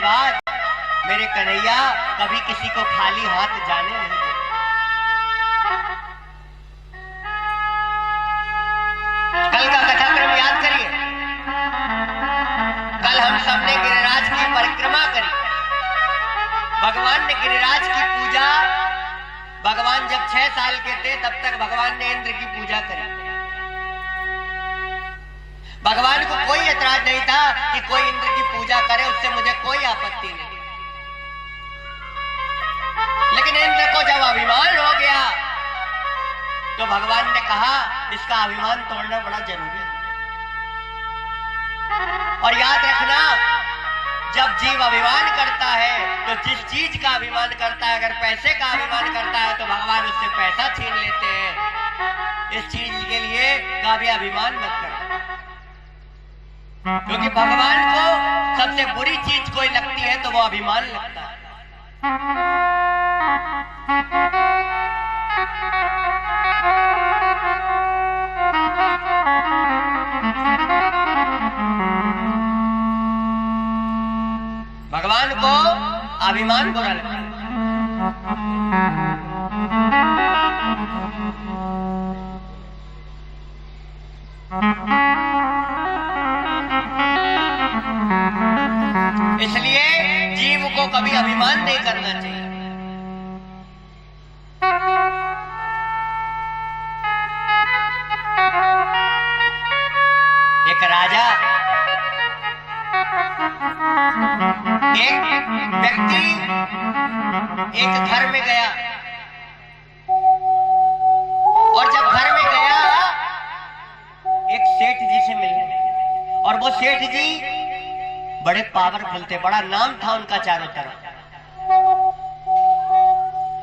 बाद मेरे कन्हैया कभी किसी को खाली हाथ जाने नहीं देते। कल का कथाक्रम याद करिए। कल हम सबने गिरिराज की परिक्रमा करी। भगवान ने गिरिराज की पूजा, भगवान जब 6 साल के थे तब तक भगवान ने इंद्र की पूजा करी। भगवान को कोई ऐतराज नहीं था कि कोई इंद्र की पूजा करे, उससे मुझे कोई आपत्ति नहीं। लेकिन इंद्र को जब अभिमान हो गया तो भगवान ने कहा इसका अभिमान तोड़ना बड़ा जरूरी है। और याद रखना, जब जीव अभिमान करता है तो जिस चीज का अभिमान करता है, अगर पैसे का अभिमान करता है तो भगवान उससे पैसा छीन लेते हैं। इस चीज के लिए कभी अभिमान मत करना, क्योंकि भगवान को सबसे बुरी चीज कोई लगती है तो वो अभिमान लगता है। भगवान को अभिमान बुरा लगता है। इसलिए जीव को कभी अभिमान नहीं करना चाहिए। एक राजा, एक व्यक्ति एक घर में गया, और जब घर में गया एक सेठ जी से मिलने, और वो सेठ जी बड़े पावरफुल थे, बड़ा नाम था उनका चारों तरफ।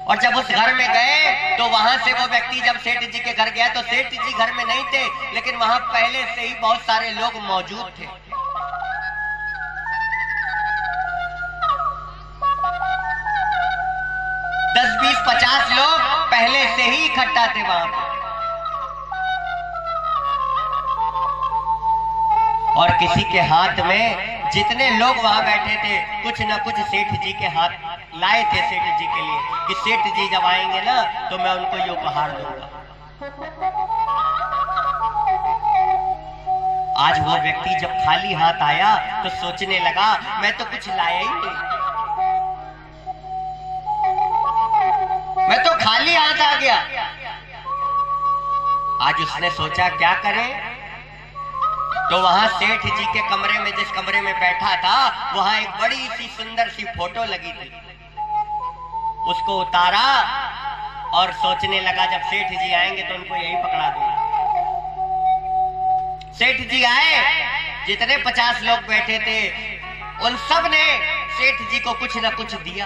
और जब उस घर में गए तो वहां से वो व्यक्ति जब सेठ जी के घर गया तो सेठ जी घर में नहीं थे, लेकिन वहां पहले से ही बहुत सारे लोग मौजूद थे। दस 20 50 लोग पहले से ही इकट्ठा थे वहां पर। और किसी के हाथ में, जितने लोग वहां बैठे थे, कुछ न कुछ सेठ जी के हाथ लाए थे सेठ जी के लिए, कि सेठ जी जब आएंगे ना तो मैं उनको ये उपहार दूंगा। आज वो व्यक्ति जब खाली हाथ आया तो सोचने लगा मैं तो कुछ लाया ही नहीं, मैं तो खाली हाथ आ गया। आज उसने सोचा क्या करे, तो वहां सेठ जी के कमरे में, जिस कमरे में बैठा था, वहां एक बड़ी सी सुंदर सी फोटो लगी थी। उसको उतारा और सोचने लगा जब सेठ जी आएंगे तो उनको यही पकड़ा दूंगा। सेठ जी आए, जितने 50 लोग बैठे थे उन सब ने सेठ जी को कुछ न कुछ दिया।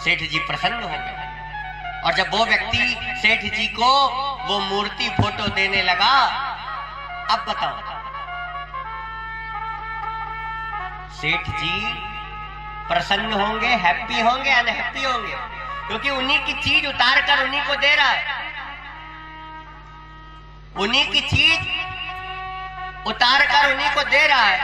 सेठ जी प्रसन्न हो गए, और जब वो व्यक्ति सेठ जी को वो मूर्ति फोटो देने लगा, अब बताओ सेठ जी प्रसन्न होंगे, हैप्पी होंगे, अनहैप्पी होंगे? क्योंकि उन्हीं की चीज उतार कर उन्हीं को दे रहा है, उन्हीं की चीज उतार कर उन्हीं को दे रहा है।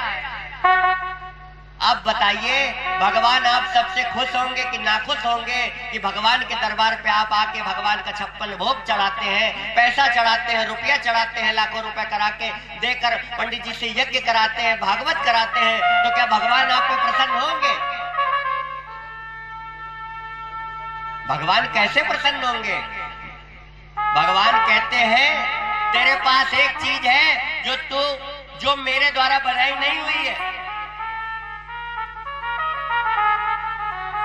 अब बताइए भगवान आप सबसे खुश होंगे कि नाखुश होंगे कि भगवान के दरबार पे आप आके भगवान का 56 भोग चढ़ाते हैं, पैसा चढ़ाते हैं, रुपया चढ़ाते हैं, लाखों रुपए करा के देकर पंडित जी से यज्ञ कराते हैं, भागवत कराते हैं, तो क्या भगवान आप पे प्रसन्न होंगे? भगवान कैसे प्रसन्न होंगे? भगवान कहते हैं तेरे पास एक चीज है जो मेरे द्वारा बनाई नहीं हुई है।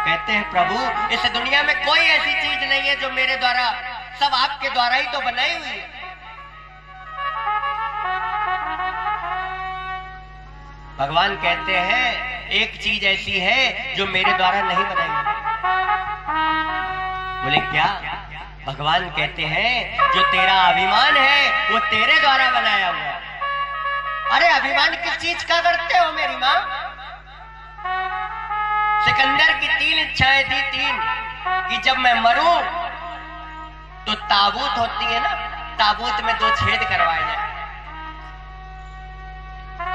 कहते हैं प्रभु इस दुनिया में कोई ऐसी चीज नहीं है जो मेरे द्वारा, सब आपके द्वारा ही तो बनाई हुई है। भगवान कहते हैं एक चीज ऐसी है जो मेरे द्वारा नहीं बनाई हुई। बोले क्या? भगवान कहते हैं जो तेरा अभिमान है वो तेरे द्वारा बनाया हुआ है। अरे अभिमान किस चीज का करते हो मेरी माँ? सिकंदर की 3 इच्छाएं थी, 3 कि जब मैं मरूं तो ताबूत होती है ना, ताबूत में 2 छेद करवाए जाए।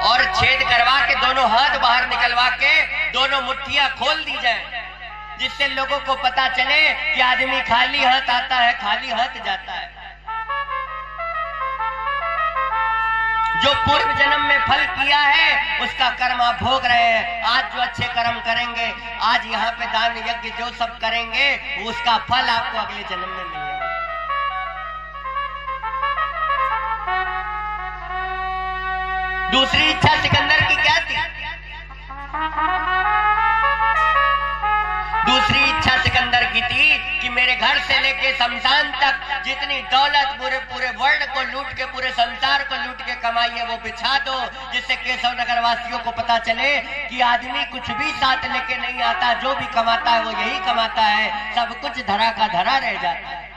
और छेद करवा के दोनों हाथ बाहर निकलवा के दोनों मुट्ठियां खोल दी जाए, जिससे लोगों को पता चले कि आदमी खाली हाथ आता है, खाली हाथ जाता है। जो पूर्व जन्म में फल किया है उसका कर्म आप भोग रहे हैं। आज जो अच्छे कर्म करेंगे, आज यहाँ पे दान यज्ञ जो सब करेंगे, उसका फल आपको अगले जन्म में मिलेगा। दूसरी इच्छा सिकंदर की क्या थी? दूसरी इच्छा सिकंदर की थी कि मेरे घर से लेके शमशान तक जितनी दौलत पूरे वर्ल्ड को लूट के, पूरे संसार को लूट के कमाई है वो बिछा दो, जिससे केशव नगर वासियों को पता चले कि आदमी कुछ भी साथ लेके नहीं आता, जो भी कमाता है वो यही कमाता है, सब कुछ धरा का धरा रह जाता है।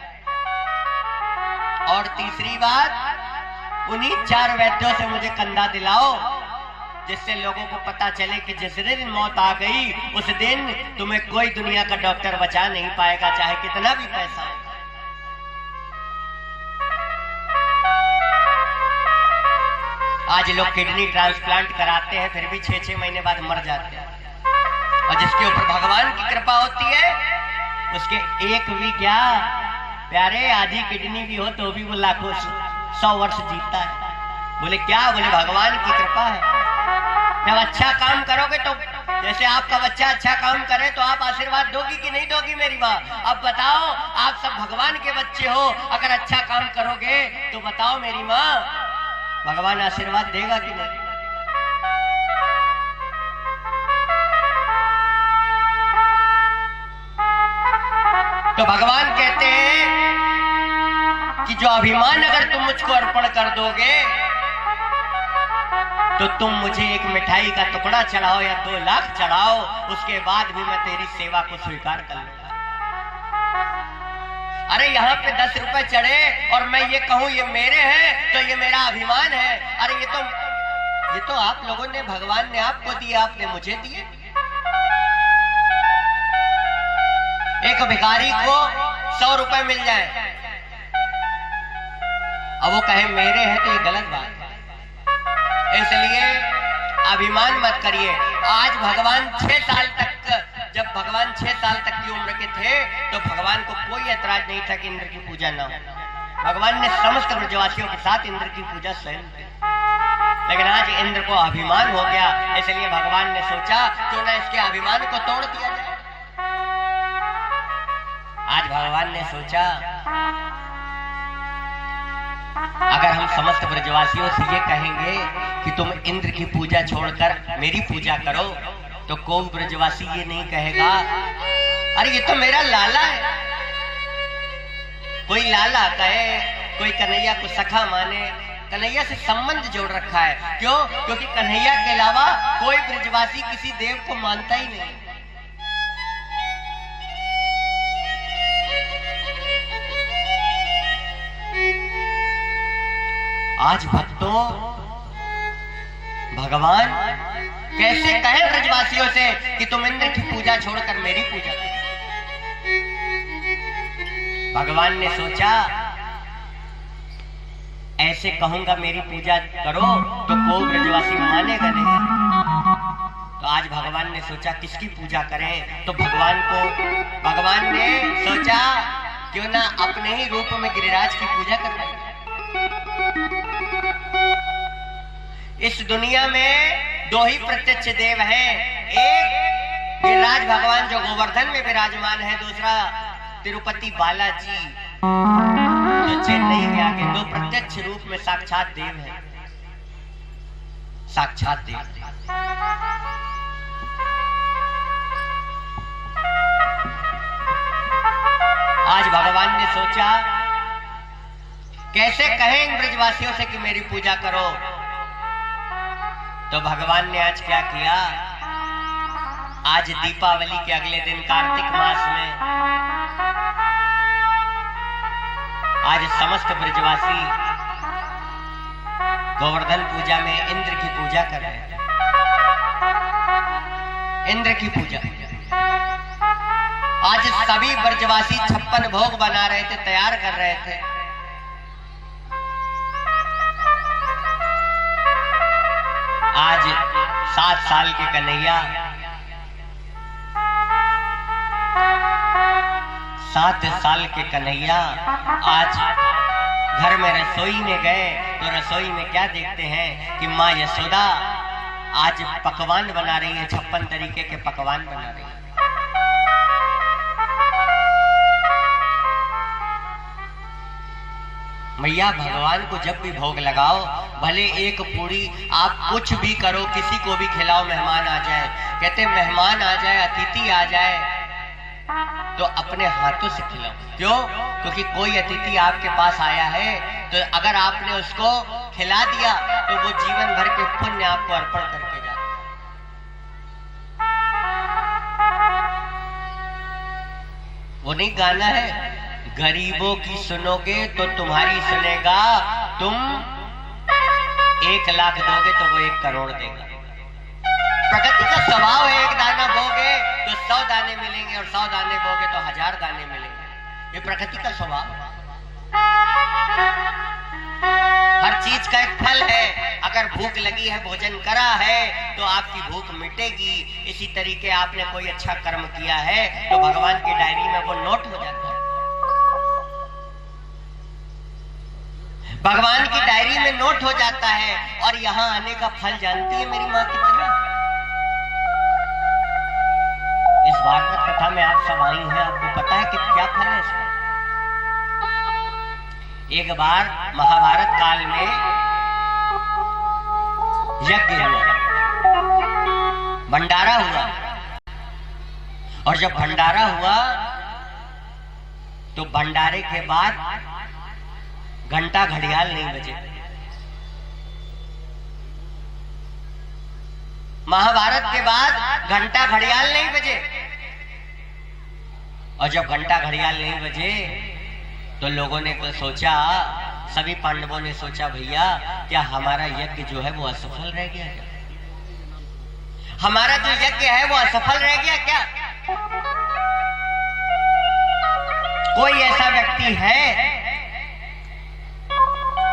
और तीसरी बात, उन्हीं 4 वैद्यों से मुझे कंधा दिलाओ, जिससे लोगों को पता चले कि जिस दिन मौत आ गई उस दिन तुम्हें कोई दुनिया का डॉक्टर बचा नहीं पाएगा, चाहे कितना भी पैसा हो। आज लोग किडनी ट्रांसप्लांट कराते हैं, फिर भी 6-6 महीने बाद मर जाते हैं, और जिसके ऊपर भगवान की कृपा होती है उसके एक भी क्या प्यारे, आधी किडनी भी हो तो भी वो लाखों 100 वर्ष जीता है। बोले क्या? बोले भगवान की कृपा है। जब अच्छा काम करोगे तो, जैसे आपका बच्चा अच्छा काम करे तो आप आशीर्वाद दोगी कि नहीं दोगी मेरी माँ? अब बताओ, आप सब भगवान के बच्चे हो, अगर अच्छा काम करोगे तो बताओ मेरी माँ, भगवान आशीर्वाद देगा कि नहीं? तो भगवान कहते हैं कि जो अभिमान अगर तुम मुझको अर्पण कर दोगे तो तुम मुझे एक मिठाई का टुकड़ा चढ़ाओ या 2 लाख चढ़ाओ, उसके बाद भी मैं तेरी सेवा को स्वीकार कर लूंगा। अरे यहाँ पे 10 रुपए चढ़े और मैं ये कहूं ये मेरे हैं तो ये मेरा अभिमान है। अरे ये तो आप लोगों ने, भगवान ने आपको दिए, आपने मुझे दिए। एक भिखारी को 100 रुपए मिल जाए, अब वो कहे मेरे हैं, तो ये गलत बात है। इसलिए अभिमान मत करिए। आज भगवान 6 साल तक, जब भगवान 6 साल तक की उम्र के थे तो भगवान को कोई ऐतराज नहीं था कि इंद्र की पूजा ना हो। भगवान ने समस्त ब्रजवासियों के साथ इंद्र की पूजा स्वयं की। लेकिन आज इंद्र को अभिमान हो गया, इसलिए भगवान ने सोचा क्यों ना इसके अभिमान को तोड़ दिया जाए। आज भगवान ने सोचा अगर हम समस्त ब्रजवासियों से ये कहेंगे कि तुम इंद्र की पूजा छोड़कर मेरी पूजा करो, तो कोई ब्रजवासी ये नहीं कहेगा अरे ये तो मेरा लाला है। कोई लाला कहे, कोई कन्हैया को सखा माने, कन्हैया से संबंध जोड़ रखा है। क्यों? क्योंकि कन्हैया के अलावा कोई ब्रजवासी किसी देव को मानता ही नहीं। आज भक्तों, भगवान कैसे कहे ब्रजवासियों से कि तुम इंद्र की पूजा छोड़कर मेरी पूजा करो? भगवान ने सोचा ऐसे कहूंगा मेरी पूजा करो तो कोई ब्रजवासी मानेगा नहीं। तो आज भगवान ने सोचा किसकी पूजा करें, तो भगवान ने सोचा क्यों ना अपने ही रूप में गिरिराज की पूजा करवाएं। इस दुनिया में 2 ही प्रत्यक्ष देव हैं, एक गिरिराज भगवान जो गोवर्धन में विराजमान है, दूसरा तिरुपति बालाजी जो चेन्नई में आके 2 प्रत्यक्ष रूप में साक्षात देव हैं, साक्षात देव। आज भगवान ने सोचा कैसे कहें इन ब्रजवासियों से कि मेरी पूजा करो। तो भगवान ने आज क्या किया, आज दीपावली के अगले दिन कार्तिक मास में आज समस्त ब्रजवासी गोवर्धन पूजा में इंद्र की पूजा कर रहे हैं। इंद्र की पूजा आज सभी ब्रजवासी 56 भोग बना रहे थे, तैयार कर रहे थे। आज 7 साल के कन्हैया 7 साल के कन्हैया आज घर में रसोई में गए तो रसोई में क्या देखते हैं कि माँ यशोदा आज पकवान बना रही है, 56 तरीके के पकवान बना रही है। मैया भगवान को जब भी भोग लगाओ, भले एक पूरी आप कुछ भी करो, किसी को भी खिलाओ, मेहमान आ जाए, कहते मेहमान आ जाए, अतिथि आ जाए तो अपने हाथों से खिलाओ। क्यों? क्योंकि कोई अतिथि आपके पास आया है तो अगर आपने उसको खिला दिया तो वो जीवन भर के पुण्य आपको अर्पण करके जाता है। वो नहीं गाना है, गरीबों की सुनोगे तो तुम्हारी सुनेगा, तुम 1 लाख दोगे तो वो 1 करोड़ देगा। प्रकृति का स्वभाव है, 1 दाना बोगे तो 100 दाने मिलेंगे और 100 दाने बोगे तो 1000 दाने मिलेंगे। ये प्रकृति का स्वभाव है। हर चीज का एक फल है। अगर भूख लगी है, भोजन करा है तो आपकी भूख मिटेगी। इसी तरीके आपने कोई अच्छा कर्म किया है तो भगवान की डायरी में वो नोट हो जाता है। भगवान की डायरी में नोट हो जाता है। और यहाँ आने का फल जानती है मेरी माँ कितना? इस भागवत कथा में आप सब आई हैं, आपको पता है कि क्या फल है इसका? एक बार महाभारत काल में यज्ञ हुआ, भंडारा हुआ, और जब भंडारा हुआ तो भंडारे के बाद घंटा घड़ियाल नहीं बजे। महाभारत के बाद घंटा घड़ियाल नहीं बजे। और जब घंटा घड़ियाल नहीं बजे तो लोगों ने सोचा, सभी पांडवों ने सोचा, भैया क्या हमारा यज्ञ जो है वो असफल रह गया क्या? हमारा जो यज्ञ है वो असफल रह गया क्या? कोई ऐसा व्यक्ति है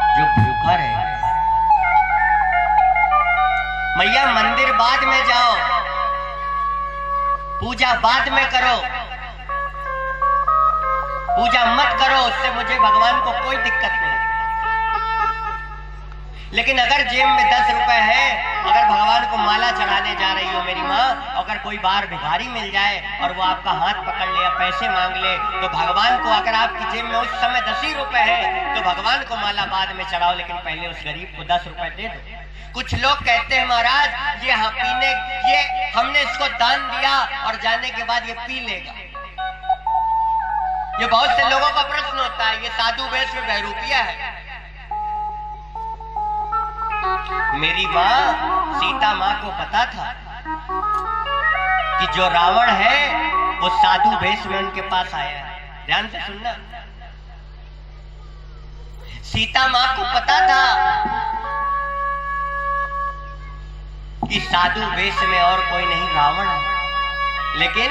जो भूखा रहे? मैया मंदिर बाद में जाओ, पूजा बाद में करो, पूजा मत करो, उससे मुझे भगवान को कोई दिक्कत नहीं। लेकिन अगर जेब में 10 रुपए है, अगर भगवान को माला चढ़ाने जा रही हो मेरी माँ, अगर कोई बाहर भिखारी मिल जाए और वो आपका हाथ पकड़ ले या पैसे मांग ले तो भगवान को, अगर आपकी जेब में उस समय 10 ही रुपए है तो भगवान को माला बाद में चढ़ाओ, लेकिन पहले उस गरीब को 10 रुपए दे दो। कुछ लोग कहते हैं महाराज ये हमने इसको दान दिया और जाने के बाद ये पी लेगा। ये बहुत से लोगों का प्रश्न होता है, ये साधु वेश में बहरूपिया है। मेरी माँ सीता माँ को पता था कि जो रावण है वो साधु वेश में उनके पास आया है। ध्यान से सुनना, सीता माँ को पता था कि साधु वेश में और कोई नहीं रावण है, लेकिन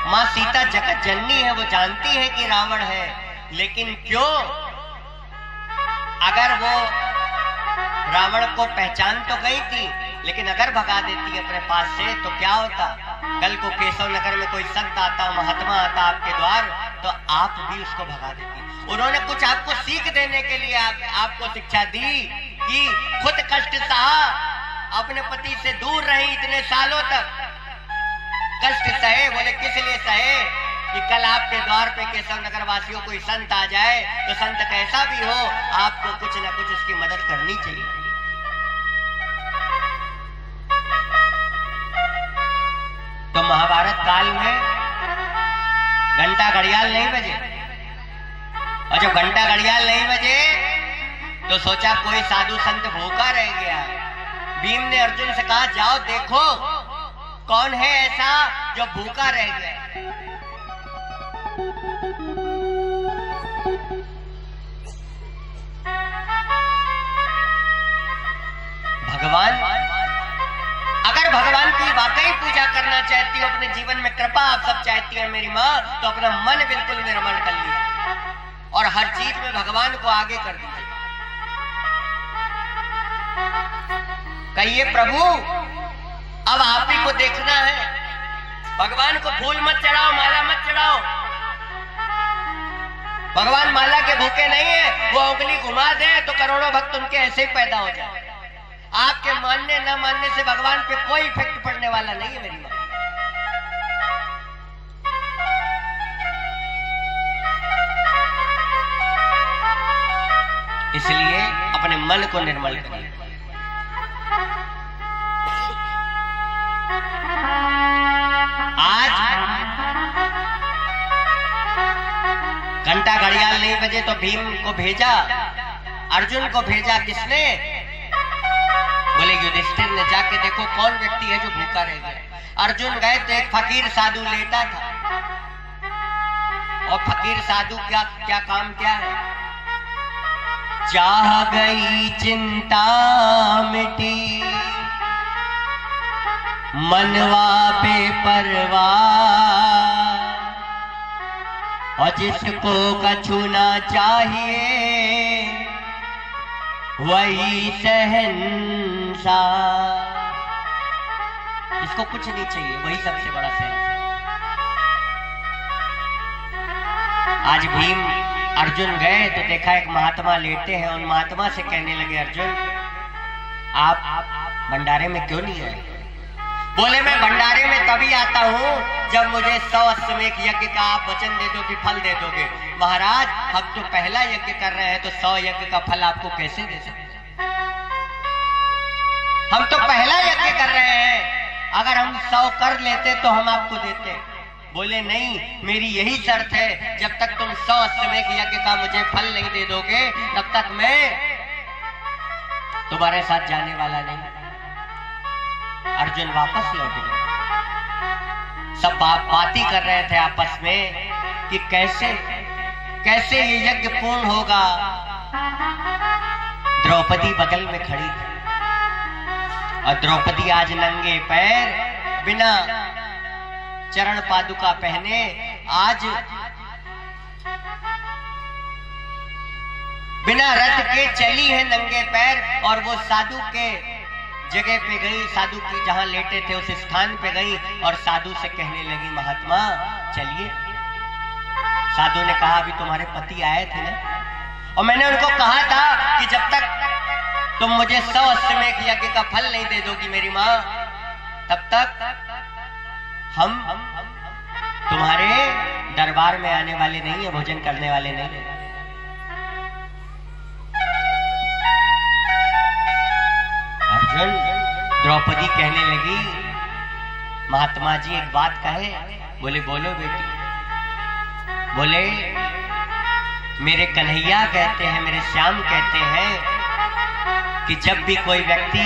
माँ सीता जगत जननी है, वो जानती है कि रावण है, लेकिन क्यों? अगर वो रावण को पहचान तो गई थी, लेकिन अगर भगा देती अपने पास से तो क्या होता? कल को केशव नगर में कोई संत आता, महात्मा आता आपके द्वार, तो आप भी उसको भगा देती। उन्होंने कुछ आपको सीख देने के लिए आपको शिक्षा दी कि खुद कष्ट सहा, अपने पति से दूर रही इतने सालों तक, कष्ट सहे। बोले किस लिए सहे? कि कल आपके द्वार पे केशव नगर वासियों कोई संत आ जाए तो संत कैसा भी हो, आपको कुछ न कुछ उसकी मदद करनी चाहिए। तो महाभारत काल में घंटा घड़ियाल नहीं बजे, और जब घंटा घड़ियाल नहीं बजे तो सोचा कोई साधु संत भूखा रह गया। भीम ने अर्जुन से कहा जाओ देखो कौन है ऐसा जो भूखा रह गया। भगवान, अगर भगवान की वाकई पूजा करना चाहती हो, अपने जीवन में कृपा आप सब चाहती है मेरी माँ, तो अपना मन बिल्कुल निर्मल कर लीजिए और हर चीज में भगवान को आगे कर दीजिए। कहिए प्रभु अब आप ही को देखना है, भगवान को फूल मत चढ़ाओ, माला मत चढ़ाओ। भगवान माला के भूखे नहीं है, वो उंगली घुमा दे तो करोड़ों भक्त उनके ऐसे ही पैदा हो जाए। आपके मानने न मानने से भगवान पे कोई इफेक्ट पड़ने वाला नहीं है मेरी मां। इसलिए अपने मन को निर्मल करिए। आज घंटा घड़ियाल नहीं बजे तो भीम को भेजा, अर्जुन को भेजा किसने? बोले युधिष्ठिर ने, जाके देखो कौन व्यक्ति है जो भूखा रह गया। अर्जुन गए तो एक फकीर साधु लेटा था, और फकीर साधु क्या क्या काम क्या है? चाह गई चिंता मिटी, मनवा बेपरवाह, और जिसको कछु ना चाहिए वही शहंशाह। इसको कुछ नहीं चाहिए, वही सबसे बड़ा शहंशाह। आज भीम अर्जुन गए तो देखा एक महात्मा लेटे हैं। उन महात्मा से कहने लगे, अर्जुन आप भंडारे में क्यों नहीं आए? बोले मैं भंडारे में तभी आता हूँ जब मुझे 100 अश्वमेध यज्ञ का आप वचन दे दो कि फल दे दोगे। महाराज हम तो पहला यज्ञ कर रहे हैं, तो 100 यज्ञ का फल आपको कैसे दे सकते? हम तो पहला यज्ञ कर रहे हैं, अगर हम 100 कर लेते तो हम आपको देते। बोले नहीं, मेरी यही शर्त है, जब तक तुम 100 अश्वमेध यज्ञ का मुझे फल नहीं दे दोगे तब तक मैं तुम्हारे साथ जाने वाला नहीं। अर्जुन वापस लौट गए। सब बातें कर रहे थे आपस में कि कैसे कैसे ये यज्ञ पूर्ण होगा। द्रौपदी बगल में खड़ी थी, और द्रौपदी आज नंगे पैर बिना चरण पादुका पहने आज बिना रथ के चली है नंगे पैर, और वो साधु के जगह पे गई, साधु की जहां लेटे थे उस स्थान पे गई, और साधु से कहने लगी, महात्मा चलिए। साधु ने कहा, अभी तुम्हारे पति आए थे ना, और मैंने उनको कहा था कि जब तक तुम मुझे 100 अश्वमेध यज्ञ का फल नहीं दे दोगी मेरी माँ, तब तक हम तुम्हारे दरबार में आने वाले नहीं है, भोजन करने वाले नहीं है। अर्जुन, द्रौपदी कहने लगी, महात्मा जी एक बात कहे। बोले बोलो बेटी। बोले मेरे कन्हैया कहते हैं, मेरे श्याम कहते हैं कि जब भी कोई व्यक्ति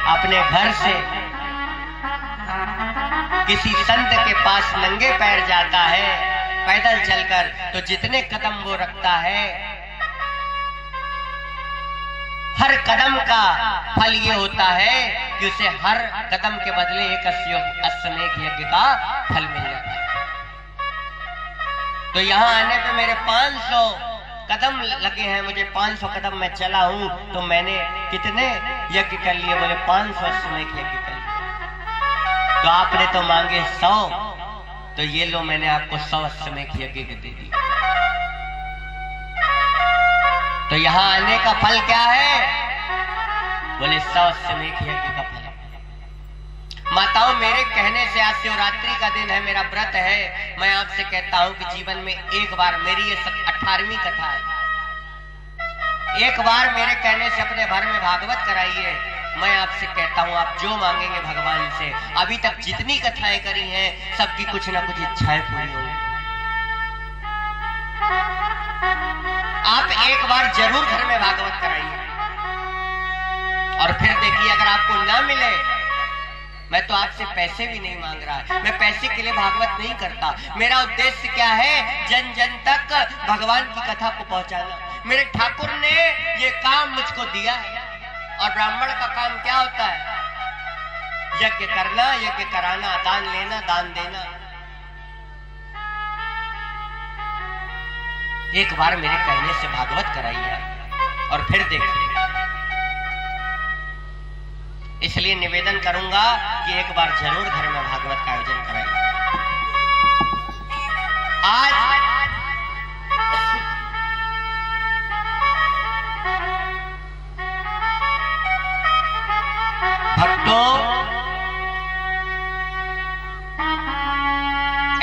अपने घर से किसी संत के पास नंगे पैर जाता है पैदल चलकर, तो जितने कदम वो रखता है हर कदम का फल ये होता है कि उसे हर कदम के बदले एक अश्वमेध यज्ञ का फल मिल जाता है। तो यहाँ आने पे मेरे 500 कदम लगे हैं, मुझे 500 कदम मैं चला हूं, तो मैंने कितने यज्ञ कर लिए? बोले 500 अश्वमेध यज्ञ कर लिए। तो आपने तो मांगे 100, तो ये लो मैंने आपको 100 अश्वमेध यज्ञ दे दिया। तो यहाँ आने का फल क्या है? बोले 100 अश्वमेध यज्ञ का फल। माताओं, मेरे कहने से आज शिवरात्रि का दिन है, मेरा व्रत है। मैं आपसे कहता हूं कि जीवन में एक बार, मेरी ये 18वीं कथा है, एक बार मेरे कहने से अपने घर में भागवत कराइए। मैं आपसे कहता हूं आप जो मांगेंगे भगवान से, अभी तक जितनी कथाएं करी हैं सबकी कुछ ना कुछ इच्छाएं पूरी होंगी। आप एक बार जरूर घर में भागवत कराइए, और फिर देखिए अगर आपको ना मिले, मैं तो आपसे पैसे भी नहीं मांग रहा, मैं पैसे के लिए भागवत नहीं करता। मेरा उद्देश्य क्या है? जन जन तक भगवान की कथा को पहुंचाना। मेरे ठाकुर ने ये काम मुझको दिया है, और ब्राह्मण का काम क्या होता है? यज्ञ करना, यज्ञ कराना, दान लेना, दान देना। एक बार मेरे कहने से भागवत कराइए, और फिर देखिए इसलिए निवेदन करूंगा कि एक बार जरूर घर में भागवत का आयोजन कराइए। आज भक्तों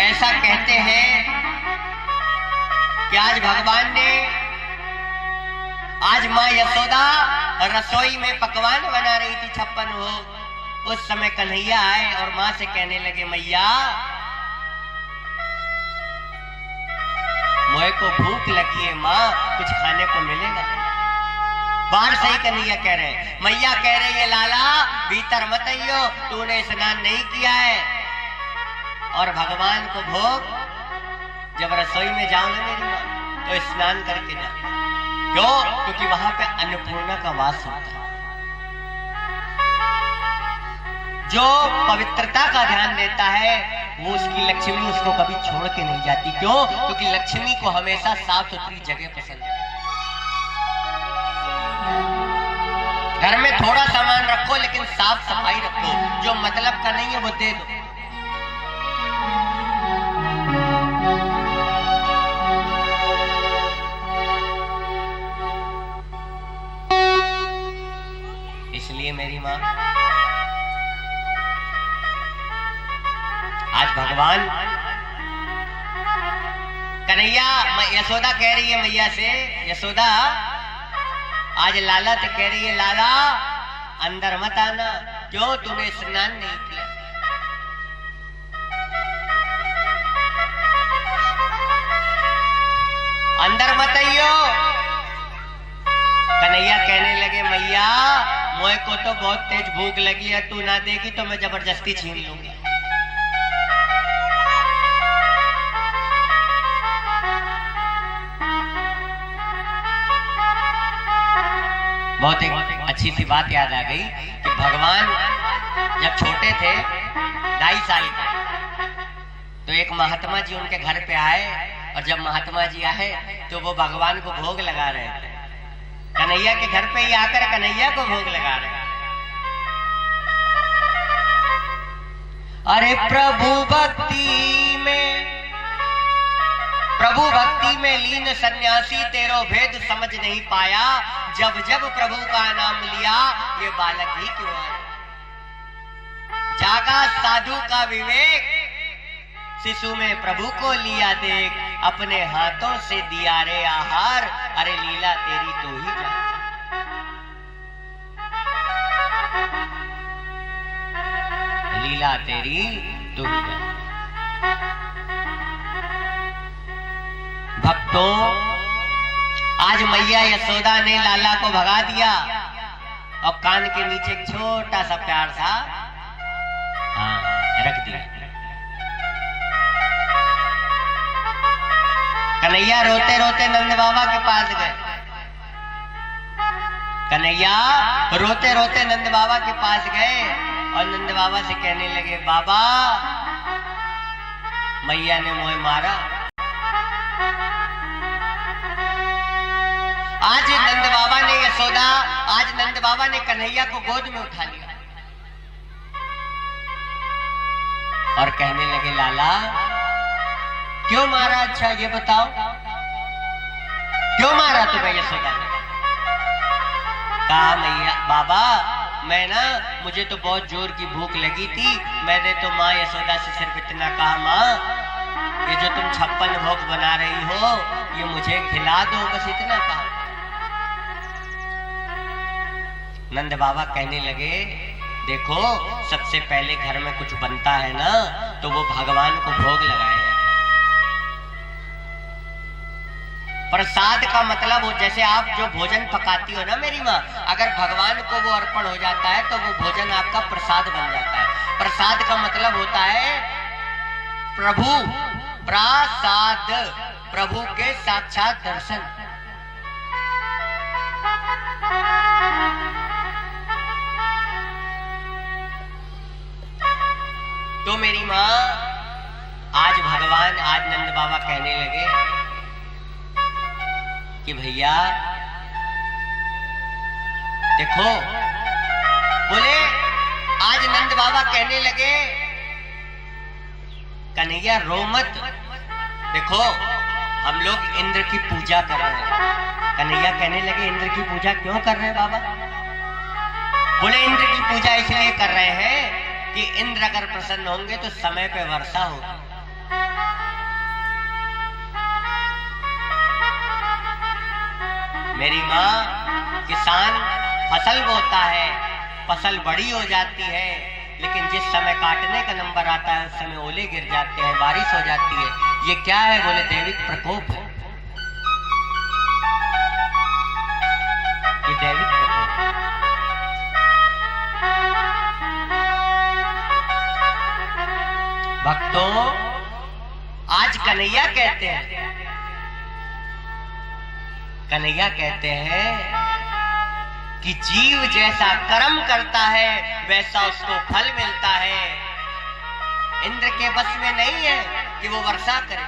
ऐसा कहते हैं कि आज भगवान ने, आज मां यशोदा रसोई में पकवान बना रही थी 56 हो। उस समय कन्हैया आए और मां से कहने लगे, मैया मोए को भूख लगी है, मां कुछ खाने को मिलेगा? बाहर से ही कन्हैया कह रहे हैं, मैया कह रही है लाला भीतर मत आइयो, तूने स्नान नहीं किया है। और भगवान को भोग जब रसोई में जाओ ना मेरी मां, तो स्नान करके जाओ। क्यों? क्योंकि वहां पे अन्नपूर्णा का वास होता है। जो पवित्रता का ध्यान देता है वो उसकी लक्ष्मी उसको कभी छोड़ के नहीं जाती। क्यों? क्योंकि लक्ष्मी को हमेशा साफ सुथरी जगह पसंद है। घर में थोड़ा सामान रखो लेकिन साफ सफाई रखो, जो मतलब का नहीं है वो दे दो। इसलिए मेरी मां, आज भगवान कन्हैया, यशोदा कह रही है मैया से, यशोदा आज लाला तो कह रही है लाला अंदर मत आना, क्यों? तूने स्नान नहीं किया। अंदर मत आइयो। कन्हैया कहने लगे, मैया मोए को तो बहुत तेज भूख लगी है, तू ना देगी तो मैं जबरदस्ती छीन लूंगी। बहुत एक अच्छी सी बात याद आ गई कि भगवान जब छोटे थे 2.5 साल के, तो एक महात्मा जी उनके घर पे आए, और जब महात्मा जी आए तो वो भगवान को भोग लगा रहे थे। कन्हैया के घर पे ही आकर कन्हैया को भोग लगा रहे। अरे प्रभु भक्ति में लीन सन्यासी तेरो भेद समझ नहीं पाया, जब जब प्रभु का नाम लिया ये बालक ही क्यों आया। जागा साधु का विवेक, शिशु में प्रभु को लिया देख, अपने हाथों से दिया रे आहार, अरे लीला तेरी तो ही जान। लीला तेरी तो ही जान। भक्तों, आज मैया यशोदा ने लाला को भगा दिया और कान के नीचे एक छोटा सा प्यार सा रख दिया। कन्हैया रोते रोते नंद बाबा के पास गए। कन्हैया रोते रोते नंद बाबा के पास गए और नंद बाबा से कहने लगे, बाबा मैया ने मोहे मारा। आज नंद बाबा ने यशोदा, आज नंद बाबा ने कन्हैया को गोद में उठा लिया और कहने लगे, लाला क्यों मारा? अच्छा ये बताओ, क्यों मारा तुम्हें यशोदा ने? कहा, मैया बाबा मैं ना, मुझे तो बहुत जोर की भूख लगी थी, मैंने तो माँ यशोदा से सिर्फ इतना कहा, माँ ये जो तुम 56 भोग बना रही हो ये मुझे खिला दो, बस इतना कहा। नंद बाबा कहने लगे, देखो सबसे पहले घर में कुछ बनता है ना तो वो भगवान को भोग लगाया जाता है। प्रसाद का मतलब हो, जैसे आप जो भोजन पकाती हो ना मेरी माँ, अगर भगवान को वो अर्पण हो जाता है तो वो भोजन आपका प्रसाद बन जाता है। प्रसाद का मतलब होता है प्रभु, प्रसाद, प्रभु के साक्षात दर्शन। तो मेरी माँ, आज भगवान, आज नंद बाबा कहने लगे कि भैया देखो, बोले आज नंद बाबा कहने लगे कन्हैया रो मत, देखो हम लोग इंद्र की पूजा कर रहे हैं। कन्हैया कहने लगे इंद्र की पूजा क्यों कर रहे हैं बाबा? बोले इंद्र की पूजा इसलिए कर रहे हैं कि इंद्र अगर प्रसन्न होंगे तो समय पे वर्षा होगी। मेरी माँ किसान फसल बोता है, फसल बड़ी हो जाती है, लेकिन जिस समय काटने का नंबर आता है उस समय ओले गिर जाते हैं, बारिश हो जाती है। ये क्या है? बोले दैविक प्रकोप है, ये दैविक प्रकोप। भक्तों, आज कन्हैया कहते हैं, कन्हैया कहते हैं कि जीव जैसा कर्म करता है वैसा उसको फल मिलता है। इंद्र के बस में नहीं है कि वो वर्षा करे।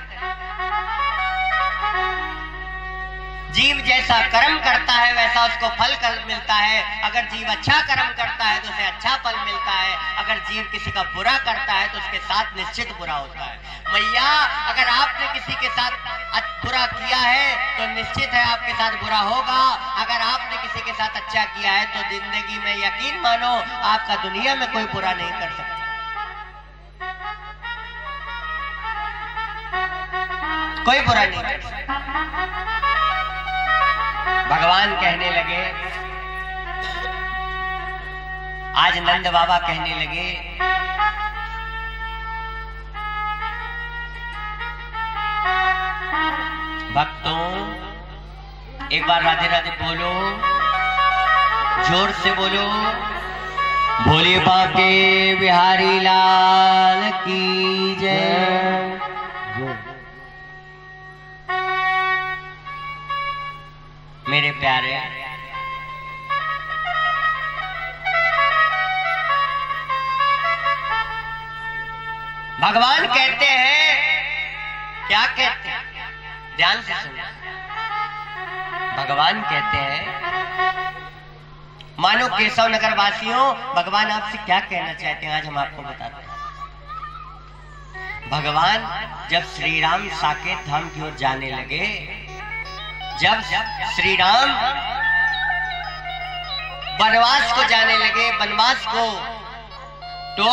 जीव जैसा कर्म करता है वैसा उसको फल मिलता है। अगर जीव अच्छा कर्म करता है तो उसे अच्छा फल मिलता है, अगर जीव किसी का बुरा करता है तो उसके साथ निश्चित बुरा होता है। मैया, अगर आपने किसी के साथ बुरा किया है तो निश्चित है आपके साथ बुरा होगा। अगर आपने किसी के साथ अच्छा किया है तो जिंदगी में यकीन मानो आपका दुनिया में कोई बुरा नहीं कर सकता। कोई बुरा नहीं कर सकता। भगवान कहने लगे, आज नंद बाबा कहने लगे भक्तों एक बार राधे राधे बोलो, जोर से बोलो, भोले बाके बिहारी लाल की जय। मेरे प्यारे, भगवान कहते हैं, क्या कहते हैं? ध्यान से सुनो। भगवान कहते हैं, मानो केशव नगर वासियों, भगवान आपसे क्या कहना चाहते हैं आज हम आपको बताते हैं। भगवान जब श्री राम साकेत धाम की ओर जाने लगे, जब श्री राम वनवास को जाने लगे, वनवास को, तो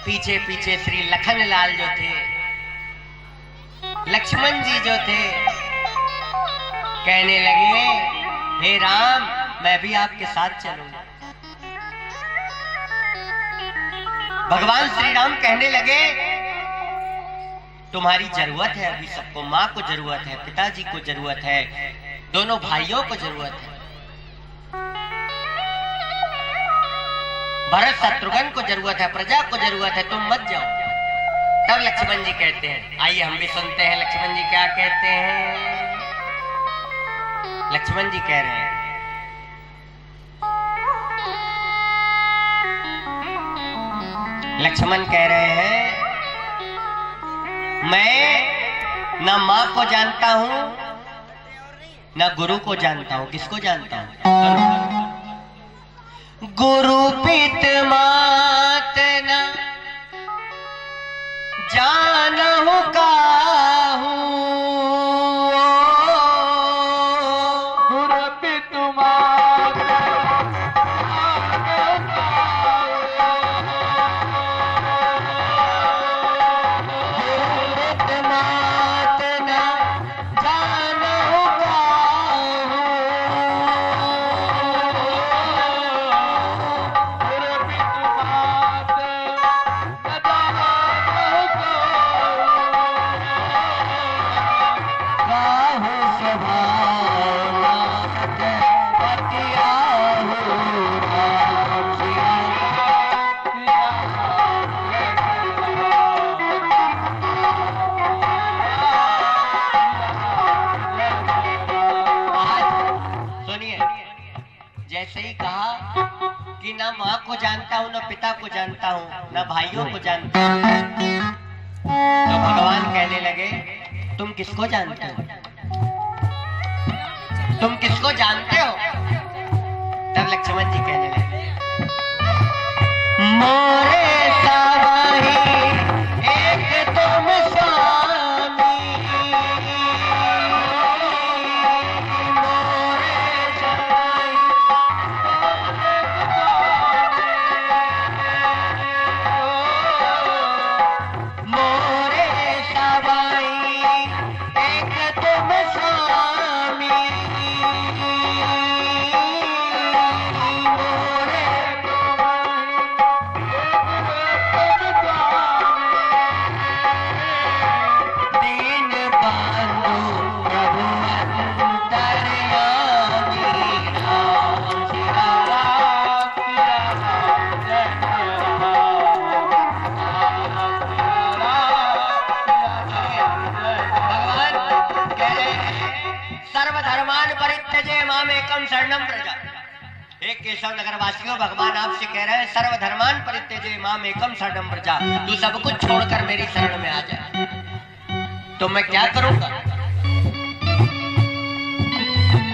पीछे पीछे श्री लखन लाल जो थे, लक्ष्मण जी जो थे, कहने लगे हे राम मैं भी आपके साथ चलूंगा। भगवान श्री राम कहने लगे तुम्हारी जरूरत है अभी सबको, माँ को जरूरत है, पिताजी को जरूरत है, दोनों भाइयों को जरूरत है, भरत शत्रुघ्न को जरूरत है, प्रजा को जरूरत है, तुम मत जाओ। तब लक्ष्मण जी कहते हैं, आइए हम भी सुनते हैं लक्ष्मण जी क्या कहते हैं। लक्ष्मण जी कह रहे हैं, लक्ष्मण कह रहे हैं मैं न माँ को जानता हूं न गुरु को जानता हूं। किसको जानता हूं? गुरु पित मात न जानहु काहू, गुरु पित मात ना माँ को जानता हूँ, ना पिता को जानता हूँ, ना भाइयों को जानता हूँ। तो भगवान कहने लगे तुम किसको जानते हो? तुम किसको जानते हो? तब लक्ष्मण जी कहने लगे मोरे सवाही एक तुम स्वामी, मोरे सवाई एक तुम स्वामी, दीन बंधु प्रभु अंतर्यामी, राम सिया राम सिया राम जय जय राम, भगवान कह रहे हैं सर्वधर्मान परित्यजे मामेकं शरणं व्रज। हे केशव नगर वासियों, भगवान आपसे कह रहे हैं सर्वधर्मान परित्यजे मामेकं शरणं व्रज, तू सब कुछ छोड़कर मेरी शरण में आ जा। तो मैं क्या करूंगा?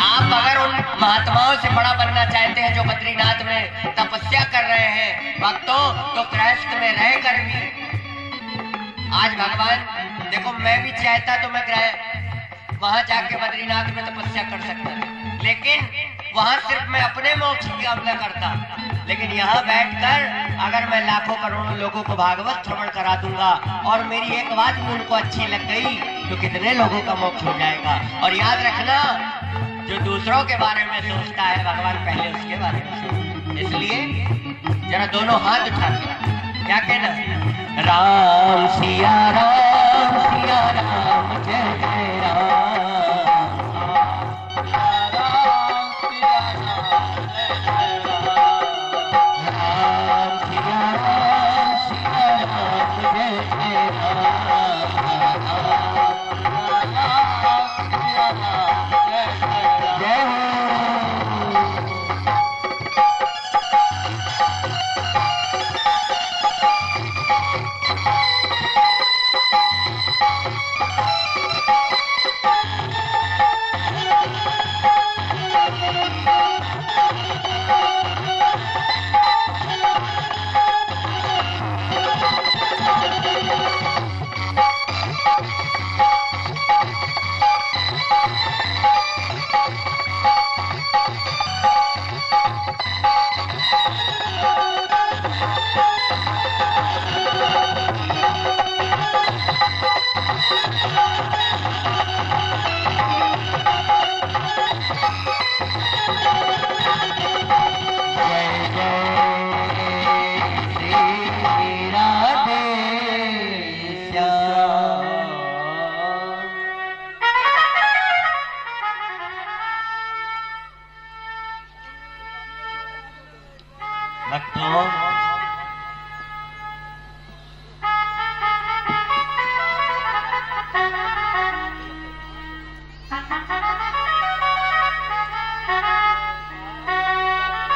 आप अगर उन महात्माओं से बड़ा बनना चाहते हैं जो बद्रीनाथ में तपस्या कर रहे हैं भक्तों, तो कृष्ण में रहकर भी आज भगवान देखो, मैं भी चाहता तो मैं वहां जाके बद्रीनाथ में तपस्या कर सकता था, लेकिन वहां सिर्फ मैं अपने मोक्ष की कामना करता। लेकिन यहाँ बैठकर अगर मैं लाखों करोड़ों लोगों को भागवत श्रवण करा दूंगा और मेरी एक बात भी उनको अच्छी लग गई तो कितने लोगों का मोक्ष हो जाएगा। और याद रखना, जो दूसरों के बारे में सोचता है भगवान पहले उसके बारे में सोचता। इसलिए जरा दोनों हाथ उठा के क्या कहना, राम सिया राम जय जय राम,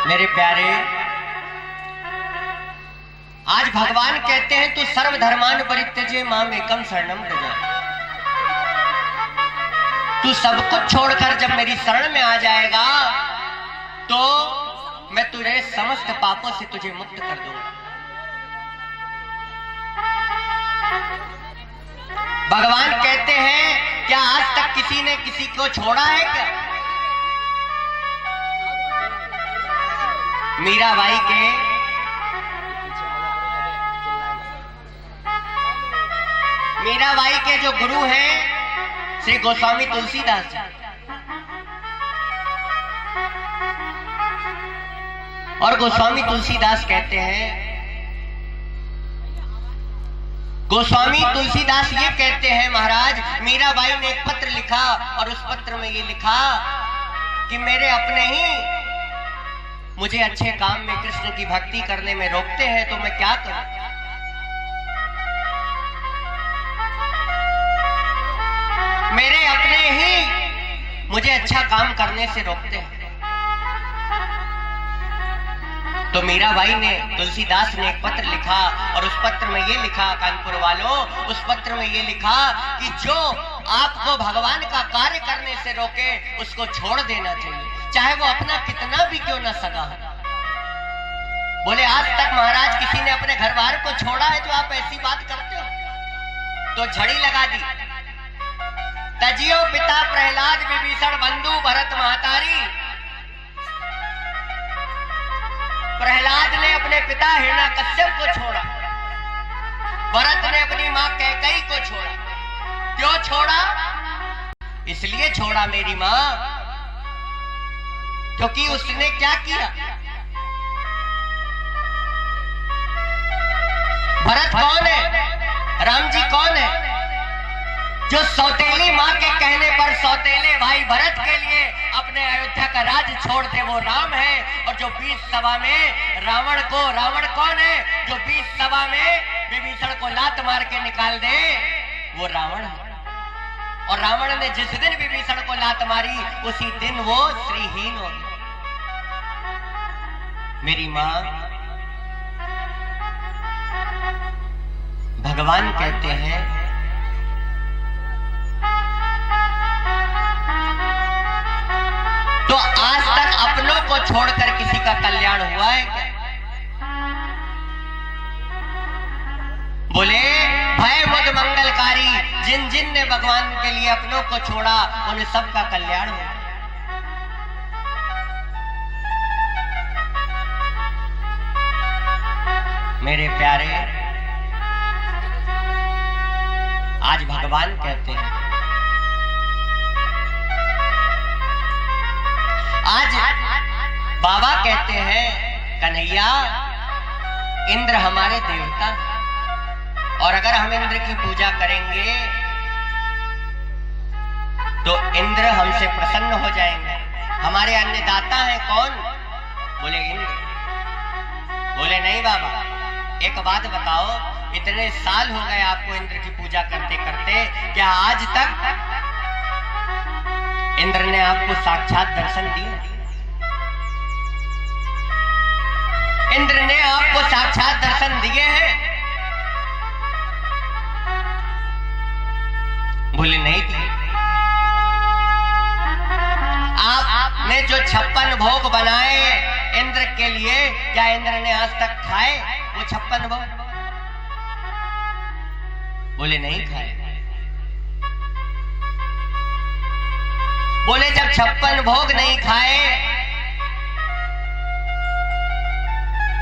मेरे प्यारे, आज भगवान कहते हैं तू सर्वधर्मान परित्यजे मामेकं शरणं व्रज। तू सब कुछ छोड़कर जब मेरी शरण में आ जाएगा तो मैं तुझे समस्त पापों से तुझे मुक्त कर दूंगा। भगवान कहते हैं क्या आज तक किसी ने किसी को छोड़ा है क्या? मीराबाई के जो गुरु हैं श्री गोस्वामी तुलसीदास जी, और गोस्वामी तुलसीदास कहते हैं, गोस्वामी तुलसीदास ये कहते हैं महाराज, मीराबाई ने एक पत्र लिखा और उस पत्र में ये लिखा कि मेरे अपने ही मुझे अच्छे काम में कृष्ण की भक्ति करने में रोकते हैं तो मैं क्या करूं? मेरे अपने ही मुझे अच्छा काम करने से रोकते हैं। तो मीराबाई ने, तुलसीदास ने एक पत्र लिखा और उस पत्र में ये लिखा, कानपुर वालों, उस पत्र में ये लिखा कि जो आपको भगवान का कार्य करने से रोके उसको छोड़ देना चाहिए, चाहे वो अपना कितना भी क्यों ना सगा हो। बोले आज तक महाराज किसी ने अपने घर बार को छोड़ा है जो आप ऐसी बात करते हो? तो झड़ी लगा दी। तजियो पिता प्रहलाद विभीषण बंधु भरत महतारी। प्रहलाद ने अपने पिता हिरण्यकश्यप को छोड़ा, भरत ने अपनी मां कैकेयी को छोड़ा। क्यों छोड़ा? इसलिए छोड़ा मेरी मां, क्योंकि उसने क्या किया? भरत कौन है? राम जी कौन है? जो सौतेली मां के कहने पर सौतेले भाई भरत के लिए अपने अयोध्या का राज छोड़ दे वो राम है। और जो बीच सभा में रावण कौन है? जो बीच सभा में विभीषण को लात मार के निकाल दे वो रावण है। और रावण ने जिस दिन विभीषण को लात मारी उसी दिन वो श्रीहीन हो गया। मेरी मां, भगवान कहते हैं तो आज तक अपनों को छोड़कर किसी का कल्याण हुआ है क्या? बोले भय मुझ मंगलकारी, जिन जिन ने भगवान के लिए अपनों को छोड़ा उन सबका कल्याण हुआ। मेरे प्यारे, आज भगवान कहते हैं, आज बाबा कहते हैं कन्हैया इंद्र हमारे देवता हैं और अगर हम इंद्र की पूजा करेंगे तो इंद्र हमसे प्रसन्न हो जाएंगे। हमारे अन्नदाता हैं कौन? बोले इंद्र। बोले नहीं बाबा, एक बात बताओ, इतने साल हो गए आपको इंद्र की पूजा करते करते, क्या आज तक इंद्र ने आपको साक्षात दर्शन दिए? इंद्र ने आपको साक्षात दर्शन दिए हैं? बोले नहीं दिए। आपने जो 56 भोग बनाए इंद्र के लिए, क्या इंद्र ने आज तक खाए वो 56 भोग? बोले नहीं खाए। बोले जब 56 भोग नहीं खाए,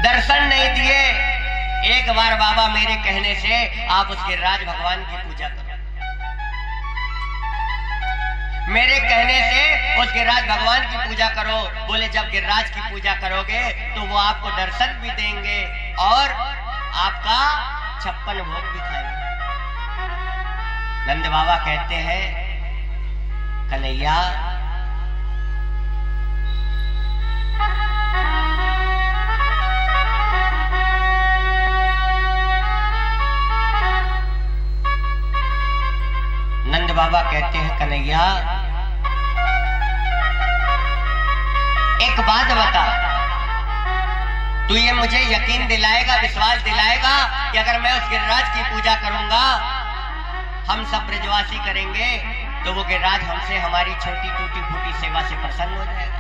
दर्शन नहीं दिए, एक बार बाबा मेरे कहने से आप उस गिरिराज भगवान की पूजा करो। मेरे कहने से उस गिरिराज भगवान की पूजा करो। बोले जब गिरिराज की पूजा करोगे तो वो आपको दर्शन भी देंगे और आपका 56 भोग भी खाएंगे। नंद बाबा कहते हैं कन्हैया नंद बाबा कहते हैं कन्हैया एक बात बता, तू ये मुझे यकीन दिलाएगा, विश्वास दिलाएगा कि अगर मैं उस गिरिराज की पूजा करूंगा, हम सब ब्रजवासी करेंगे, तो वो गिरिराज हमसे हमारी छोटी टूटी फूटी सेवा से प्रसन्न हो जाएगा?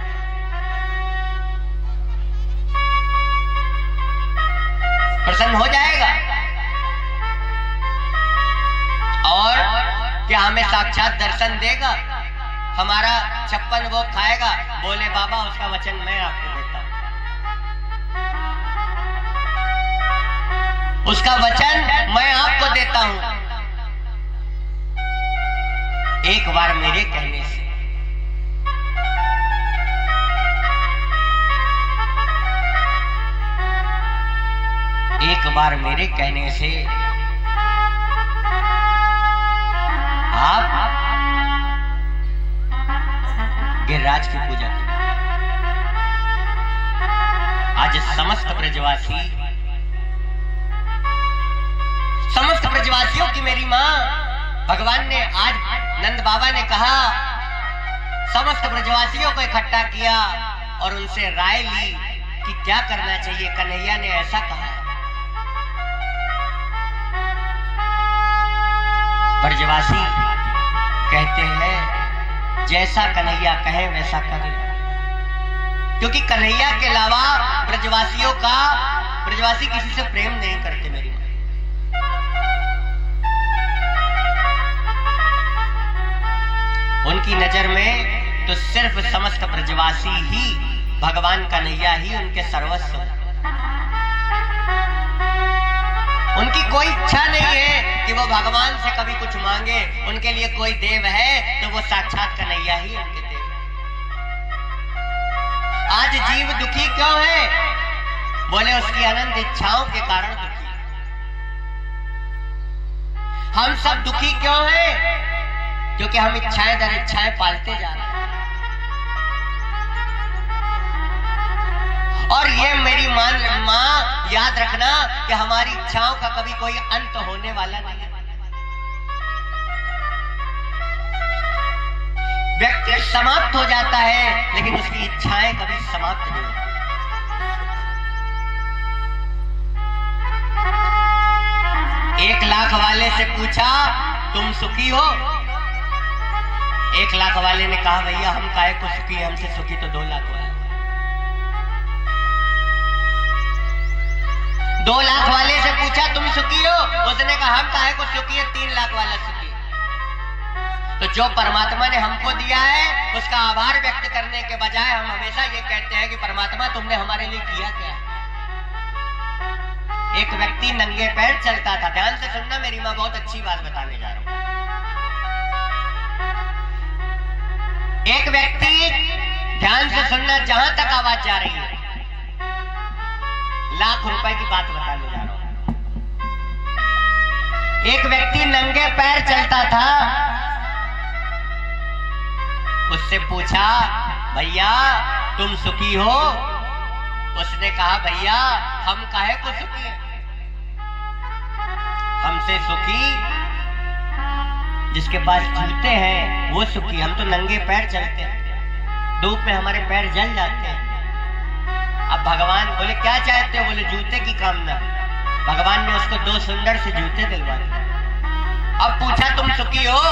प्रसन्न हो जाएगा और क्या हमें साक्षात दर्शन देगा? हमारा 56 भोग खाएगा? बोले बाबा उसका वचन मैं आपको देता हूं, उसका वचन मैं आपको देता हूं। एक बार मेरे कहने से, एक बार मेरे कहने से आप गिरिराज की पूजा करें। आज समस्त ब्रजवासियों की मेरी मां, भगवान ने आज नंद बाबा ने कहा समस्त ब्रजवासियों को इकट्ठा किया और उनसे राय ली कि क्या करना चाहिए। कन्हैया ने ऐसा कहा, ब्रजवासी कहते हैं जैसा कन्हैया कहे वैसा कर ले, क्योंकि कन्हैया के अलावा ब्रजवासियों का ब्रजवासी किसी से प्रेम नहीं करते मेरी माँ। उनकी नजर में तो सिर्फ समस्त ब्रजवासी ही भगवान का नैया ही उनके सर्वस्व। उनकी कोई इच्छा नहीं है कि वो भगवान से कभी कुछ मांगे। उनके लिए कोई देव है तो वो साक्षात कन्हैया ही उनके देव। आज जीव दुखी क्यों है? बोले उसकी अनंत इच्छाओं के कारण दुखी। हम सब दुखी क्यों हैं? क्योंकि हम इच्छाएं दर इच्छाएं पालते जा रहे हैं। और ये मेरी माँ याद रखना कि हमारी इच्छाओं का कभी कोई अंत होने वाला नहीं है। व्यक्ति समाप्त हो जाता है लेकिन उसकी इच्छाएं कभी समाप्त नहीं होती। एक लाख वाले से पूछा तुम सुखी हो? 1 लाख वाले ने कहा भैया हम काहे को सुखी, हमसे सुखी तो 2 लाख वाले। 2 लाख वाले से पूछा तुम सुखी हो? उसने कहा हम काहे को सुखी है, 3 लाख वाला सुखी। तो जो परमात्मा ने हमको दिया है उसका आभार व्यक्त करने के बजाय हम हमेशा ये कहते हैं कि परमात्मा तुमने हमारे लिए किया क्या। एक व्यक्ति नंगे पैर चलता था। ध्यान से सुनना, मेरी माँ बहुत अच्छी बात बताने जा रहा हूं। एक व्यक्ति, ध्यान से सुनना, जहां तक आवाज जा रही है, लाख रुपए की बात बताने जा रहा हूं। एक व्यक्ति नंगे पैर चलता था। उससे पूछा भैया तुम सुखी हो? उसने कहा भैया हम काहे को सुखी हैं, हमसे सुखी जिसके पास जूते हैं वो सुखी। हम तो नंगे पैर चलते हैं, धूप में हमारे पैर जल जाते हैं। अब भगवान बोले क्या चाहते हो? बोले जूते की कामना। भगवान ने उसको 2 सुंदर से जूते दिलवाए। अब पूछा तुम सुखी हो?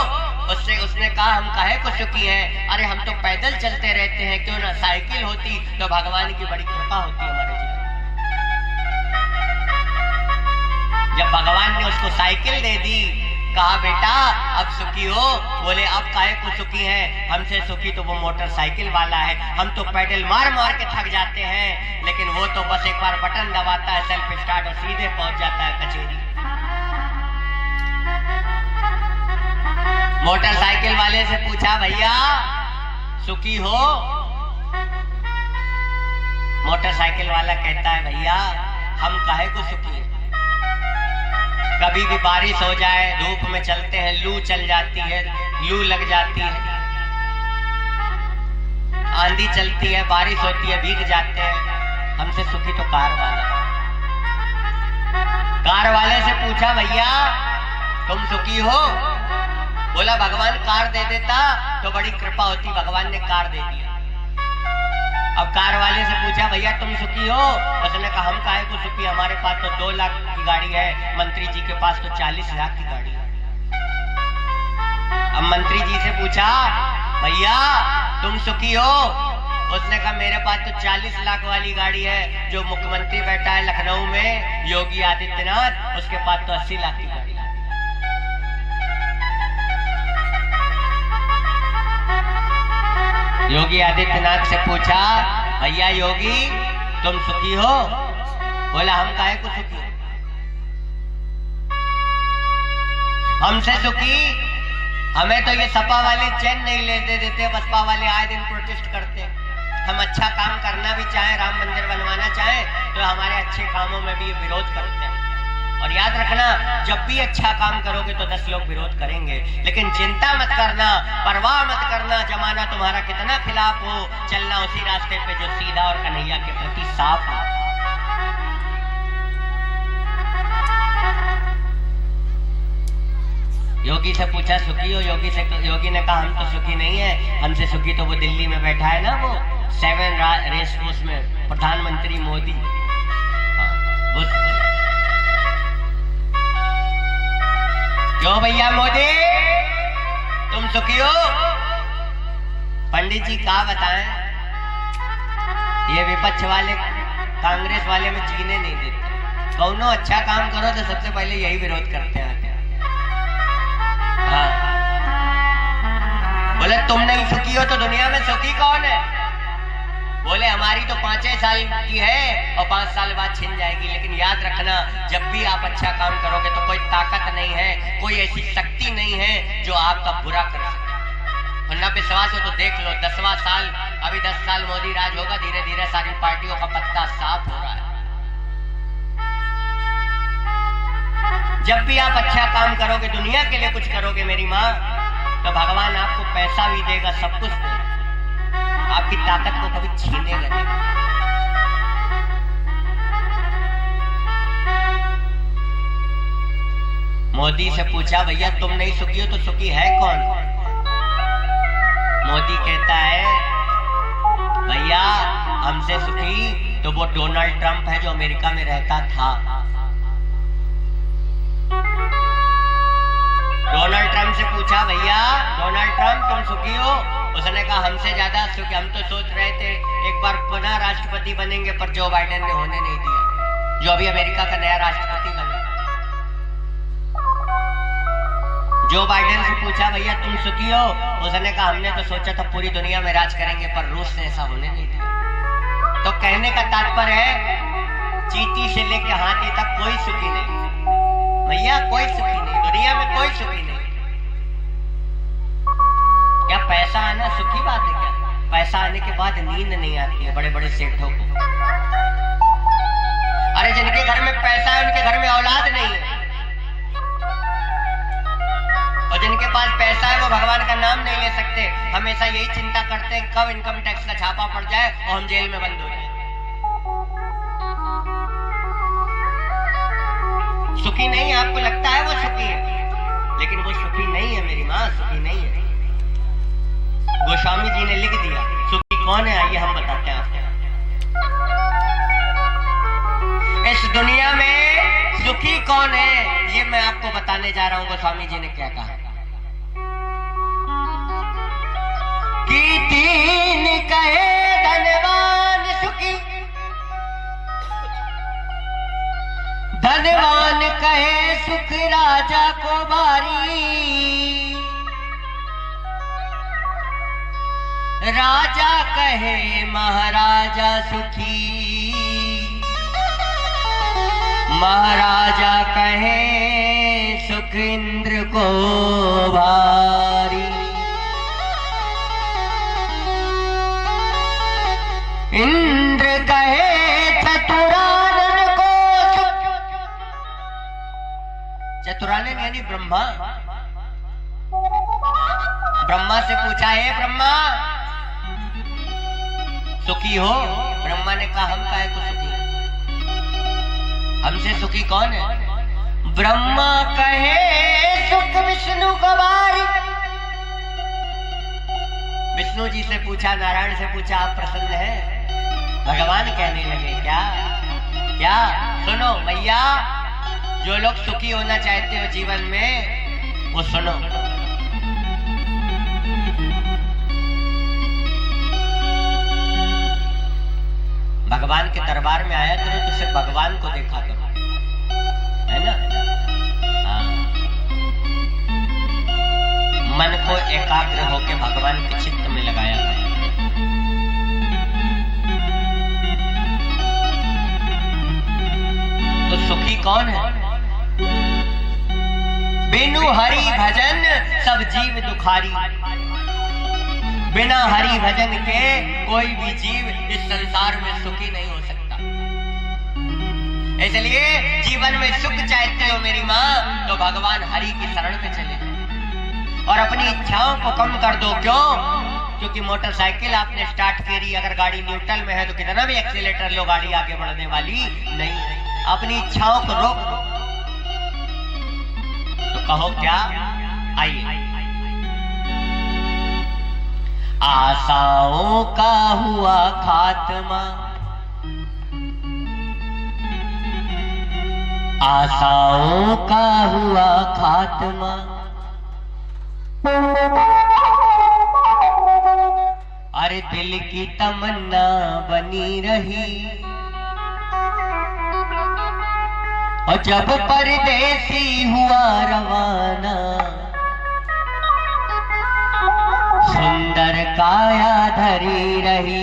उसने कहा हम काहे को सुखी हैं, अरे हम तो पैदल चलते रहते हैं, क्यों ना साइकिल होती तो भगवान की बड़ी कृपा होती हमारे जीवन। जब भगवान ने उसको साइकिल दे दी, कहा बेटा अब सुखी हो? बोले अब काहे को सुखी हैं, हमसे सुखी तो वो मोटरसाइकिल वाला है। हम तो पैडल मार मार के थक जाते हैं, लेकिन वो तो बस एक बार बटन दबाता है, सेल्फ स्टार्ट और सीधे पहुंच जाता है कचेरी। मोटरसाइकिल वाले से पूछा भैया सुखी हो? मोटरसाइकिल वाला कहता है भैया हम काहे को सुखी हैं, कभी भी बारिश हो जाए, धूप में चलते हैं, लू चल जाती है, लू लग जाती है, आंधी चलती है, बारिश होती है, भीग जाते हैं, हमसे सुखी तो कार वाला। कार वाले से पूछा भैया तुम सुखी हो? बोला भगवान कार दे देता तो बड़ी कृपा होती, भगवान ने कार दे दिया। अब कार वाले से पूछा भैया तुम सुखी हो? उसने कहा हम काहे को सुखी, हमारे पास तो 2 लाख की गाड़ी है, मंत्री जी के पास तो 40 लाख की गाड़ी है। अब मंत्री जी से पूछा भैया तुम सुखी हो? उसने कहा मेरे पास तो 40 लाख वाली गाड़ी है, जो मुख्यमंत्री बैठा है लखनऊ में योगी आदित्यनाथ, उसके पास तो 80 लाख की गाड़ी है। योगी आदित्यनाथ से पूछा भैया योगी तुम सुखी हो? बोला हम काहे को सुखी, हमसे सुखी, हमें तो ये सपा वाले चैन नहीं लेते देते, बसपा वाले आए दिन प्रोटेस्ट करते। हम अच्छा काम करना भी चाहें, राम मंदिर बनवाना चाहें, तो हमारे अच्छे कामों में भी ये विरोध करते हैं। और याद रखना जब भी अच्छा काम करोगे तो 10 लोग विरोध करेंगे, लेकिन चिंता मत करना, परवाह मत करना, जमाना तुम्हारा कितना खिलाफ हो, चलना उसी रास्ते पे जो सीधा और कन्हैया के प्रति साफ हो। योगी से पूछा सुखी हो? योगी ने कहा हम तो सुखी नहीं है, हमसे सुखी तो वो दिल्ली में बैठा है ना, वो 7 रेस कोर्स में प्रधानमंत्री मोदी। क्यों भैया मोदी तुम सुखी हो? पंडित जी क्या बताएं, ये विपक्ष वाले कांग्रेस वाले में जीने नहीं देते। कौनो अच्छा काम करो तो सबसे पहले यही विरोध करते हैं। हाँ, बोले तुम नहीं सुखी हो तो दुनिया में सुखी कौन है? बोले हमारी तो 5 साल की है और 5 साल बाद छिन जाएगी। लेकिन याद रखना, जब भी आप अच्छा काम करोगे तो कोई ताकत नहीं है, कोई ऐसी शक्ति नहीं है जो आपका बुरा कर सके। और न विश्वास हो तो देख लो, 10वां साल, अभी 10 साल मोदी राज होगा, धीरे धीरे सारी पार्टियों का पत्ता साफ हो रहा है। जब भी आप अच्छा काम करोगे, दुनिया के लिए कुछ करोगे मेरी माँ, तो भगवान आपको पैसा भी देगा, सब कुछ देगा, आपकी ताकत को कभी छीनेगा नहीं। मोदी से पूछा, भैया तुम नहीं सुखी हो तो सुखी है कौन? मोदी कहता है, भैया हमसे सुखी तो वो डोनाल्ड ट्रंप है जो अमेरिका में रहता था। डोनाल्ड ट्रंप से पूछा, भैया डोनाल्ड ट्रंप तुम सुखी हो? उसने कहा हमसे ज्यादा सुखी। हम तो सोच रहे थे एक बार पुनः राष्ट्रपति बनेंगे, पर जो बाइडेन ने होने नहीं दिया, जो अभी अमेरिका का नया राष्ट्रपति बने। जो बाइडेन से पूछा, भैया तुम सुखी हो? उसने कहा हमने तो सोचा था पूरी दुनिया में राज करेंगे, पर रूस ने ऐसा होने नहीं दिया। तो कहने का तात्पर्य है, चींटी से लेकर हाथी तक कोई सुखी नहीं भैया, कोई सुखी नहीं, दुनिया में कोई सुखी नहीं। क्या पैसा आना सुखी बात है क्या? पैसा आने के बाद नींद नहीं आती है बड़े बड़े सेठों को। अरे जिनके घर में पैसा है उनके घर में औलाद नहीं है, और जिनके पास पैसा है वो भगवान का नाम नहीं ले सकते। हमेशा यही चिंता करते हैं कब इनकम टैक्स का छापा पड़ जाए और हम जेल में बंद हो जाए। सुखी नहीं, आपको लगता है वो सुखी है, लेकिन वो सुखी नहीं है मेरी माँ, सुखी नहीं है। गोस्वामी जी ने लिख दिया, सुखी कौन है? आइए हम बताते हैं आपको। इस दुनिया में सुखी कौन है ये मैं आपको बताने जा रहा हूं। गोस्वामी जी ने क्या कहा कि 3 कहे धनवान सुखी, धनवान कहे सुख राजा को बारी, राजा कहे महाराजा सुखी, महाराजा कहे सुख इंद्र को भारी, इंद्र कहे चतुरानन को सुख। चतुरानन यानी ब्रह्मा। ब्रह्मा से पूछा, है ब्रह्मा सुखी हो? ब्रह्मा ने कहा हम काहे को सुखी, हमसे सुखी कौन है? ब्रह्मा कहे सुख विष्णु को बारी। विष्णु जी से पूछा, नारायण से पूछा, आप प्रसन्न है? भगवान कहने लगे, क्या क्या? सुनो भैया, जो लोग सुखी होना चाहते हो जीवन में वो सुनो। भगवान के दरबार में आया करो तो सिर्फ भगवान को देखा करो, है ना? हाँ। मन को एकाग्र होकर भगवान के चित्त में लगाया गया। तो सुखी कौन है? बिनु हरि भजन सब जीव दुखारी। बिना हरि भजन के कोई भी जीव इस संसार में सुखी नहीं हो सकता। इसलिए जीवन में सुख चाहते हो मेरी माँ, तो भगवान हरि की शरण में चले जाओ और अपनी इच्छाओं को कम कर दो। क्यों? क्योंकि मोटरसाइकिल आपने स्टार्ट करी, अगर गाड़ी न्यूट्रल में है तो कितना भी एक्सीलेटर लो, गाड़ी आगे बढ़ने वाली नहीं है। अपनी इच्छाओं को रोक दो। तो कहो क्या? आइए। आशाओं का हुआ खात्मा, आशाओं का हुआ खात्मा, अरे दिल की तमन्ना बनी रही, और जब परदेसी हुआ रवाना, सुंदर काया धरी रही।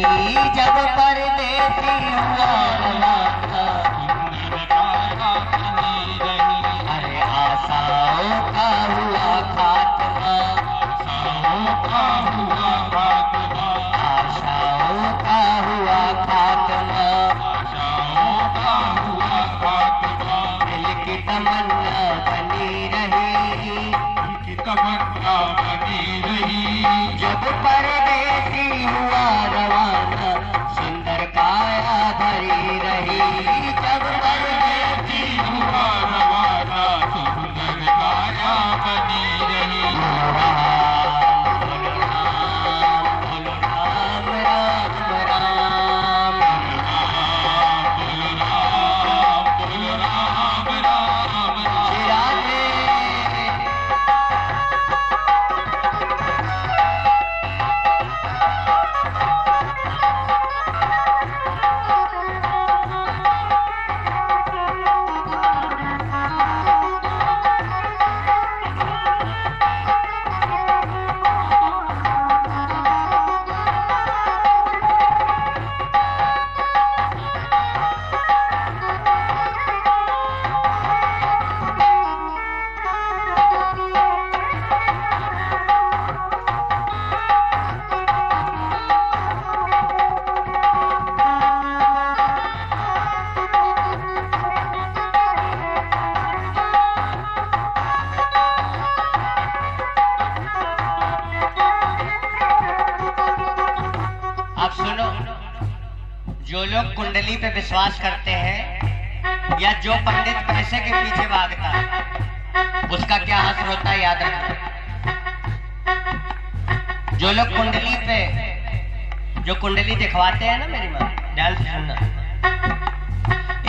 जब परदेसी हुआ रवाना, अरे आशाओं का हुआ खात्मा, आशाओं का हुआ खात्मा, दिल की तमन्ना बनी रही, जब परदेसी हुआ रवाना, सुंदर काया धरी रही। जब परदेसी हुआ रवाना, सुंदर काया बनी रही। राम राम राम राम। अब सुनो, जो लोग कुंडली पे विश्वास करते हैं या जो पंडित पैसे के पीछे भागता है, उसका क्या असर होता है याद रखना। जो लोग कुंडली पे जो कुंडली दिखवाते हैं ना, मेरी माँ ध्यान से सुनना।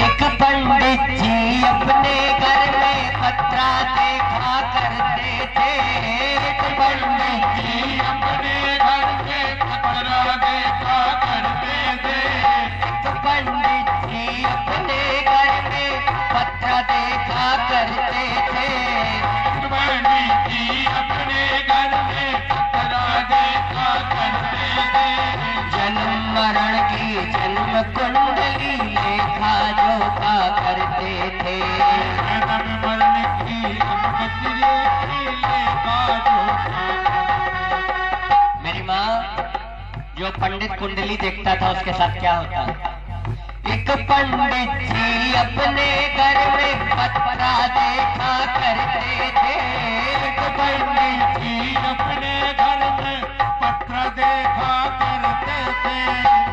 एक पंडित जी अपने घर में पत्रा देखा करते थे। एक पंडित जी अपने घर में पत्रा देखा करते थे। एक पंडित जी अपने घर में पत्रा देखा करते थे। पंडित जी अपने घर में पत्रा देखा करते थे। जन्म मरण की जन्म कुंडली लेखा जोखा करते थे। जन्म मरण की लेखा जोखा। मेरी माँ, जो पंडित कुंडली देखता था उसके साथ क्या होता? एक पंडित जी अपने घर में पत्रा देखा करते थे। एक पंडित जी अपने घर में पत्रा देखा करते थे।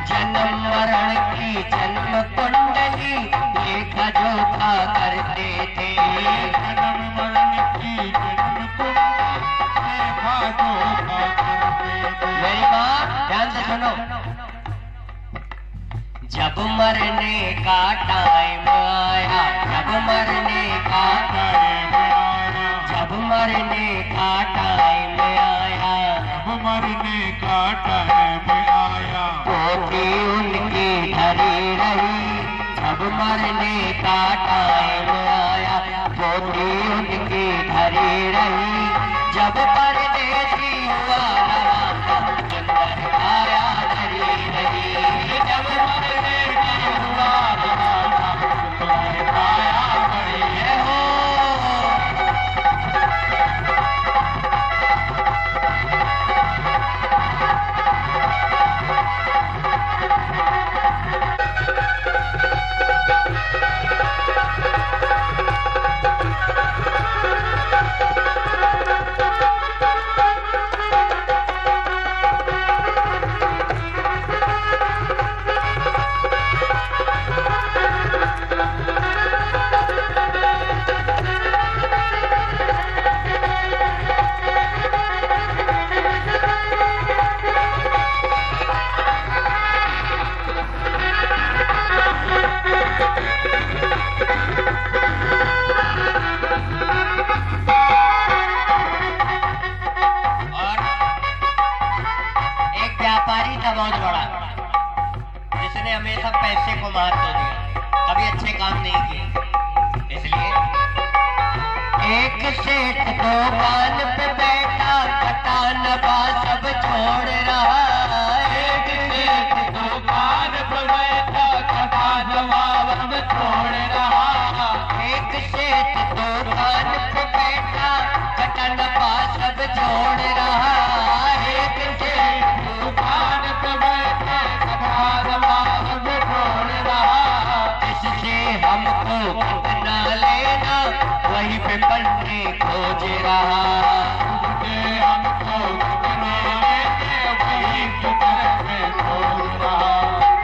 जन्म मरण की जन्म कुंडली लेखा जोखा करते थे। जन्म मरण की जन्म कुंडली लेखा जोखा करते थे। मेरी माँ ध्यान से सुनो। जब मरने का टाइम आया, जब मरने का टाइम आया, जब मरने का टाइम आया, जब मरने का टाइम आया, पोथी उनकी धरी रही। जब मरने का टाइम आया, पोथी उनकी धरी रही। जब परदेसी हुआ रवाना, सुंदर काया धरी रही। जब परदेसी हुआ रवाना, सुंदर काया धरी रही। बहुत बड़ा, जिसने हमेशा पैसे को महत्व दिया, कभी अच्छे काम नहीं किए, इसलिए सेठ दुकान पे बैठा, कटा नफा सब छोड़ रहा। एक सेठ दुकान पे बैठा, कटा नफा सब छोड़ रहा। एक सेठ दुकान पे बैठा, कटा नफा सब छोड़ रहा। एक सेठ दुकान पे बैठा, कटा नफा सब छोड़ रहा। इससे हमको कितना लेना, वहीं पे पन्ने खोज रहा। उससे हमको कितना लेना, वहीं पे पन्ने खोज रहा।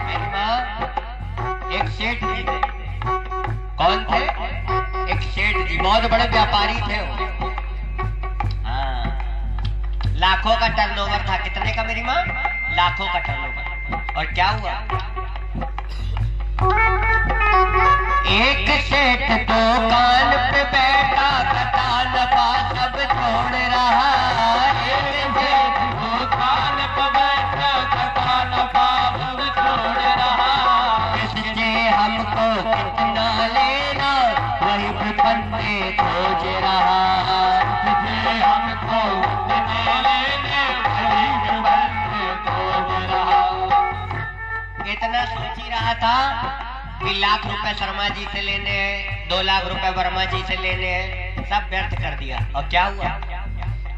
मेरी माँ, एक सेठ जी थे। कौन थे? एक सेठ जी, बहुत बड़े व्यापारी थे वो। हाँ, लाखों का टर्नओवर था। कितने का मेरी माँ? लाखों का टर्नओवर। और क्या हुआ? एक सेठ दुकान पे बैठा, कटा नफा सब छोड़ रहा। एक सेठ दुकान पे बैठा, कटा नफा सब छोड़ रहा। इससे हमको कितना लेना, वही पे पन्ने खोज रहा। इससे हमको कितना लेना, वहीं पे पन्ने खोज रहा। इतना सोच ही रहा था कि लाख रुपए शर्मा जी से लेने हैं, 2 लाख रुपए वर्मा जी से लेने हैं, सब व्यर्थ कर दिया। और क्या हुआ?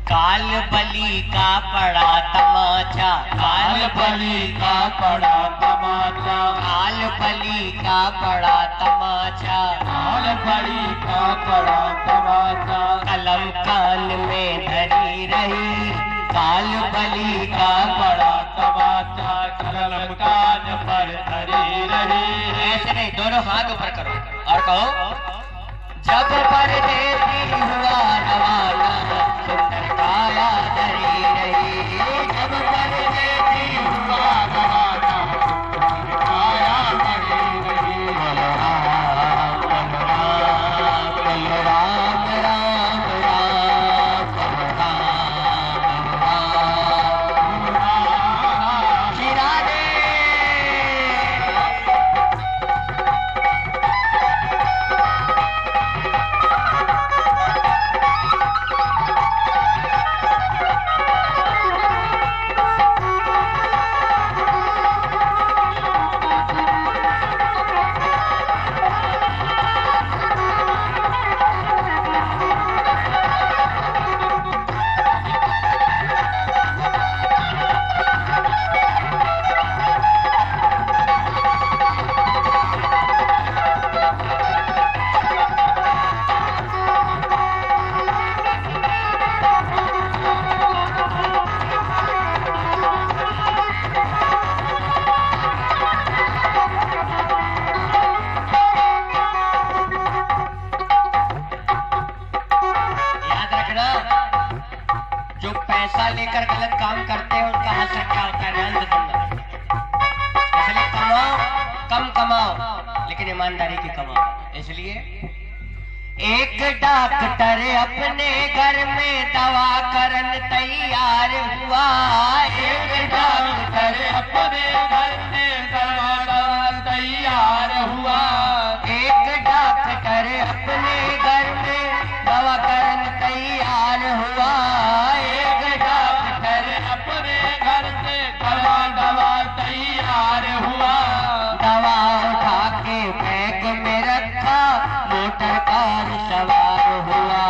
काल बली का पड़ा तमाचा, काल बली का पड़ा तमाचा, काल बली का पड़ा तमाचा, काल बली का पड़ा तमाचा। कलम कान में धरी रही, काल बली का बड़ा तमाचा, कलम कान पर धरी रही। ऐसे नहीं, दोनों हाथ ऊपर करो और कहो, जब परदेसी हुआ रवाना, सुंदर काया धरी रही। जब परदेसी हुआ रवाना, काया धरी रही। बोलो राम राम, बोलो राम राम राम, बोलो राम राम। श्री राधे। जो पैसा लेकर गलत काम करते हैं उनका असर क्या होता है, ध्यान से सुनना। इसलिए कमाओ, कम कमाओ, लेकिन ईमानदारी की कमाओ। इसलिए एक डॉक्टर अपने घर में दवा करन तैयार हुआ। एक डॉक्टर अपने घर में दवा तैयार हुआ। एक डॉक्टर अपने घर में दवा करन तैयार हुआ। एक डॉक्टर अपने घर से दवा तैयार हुआ। दवा उठा के बैग में रखा, मोटर कार सवार हुआ।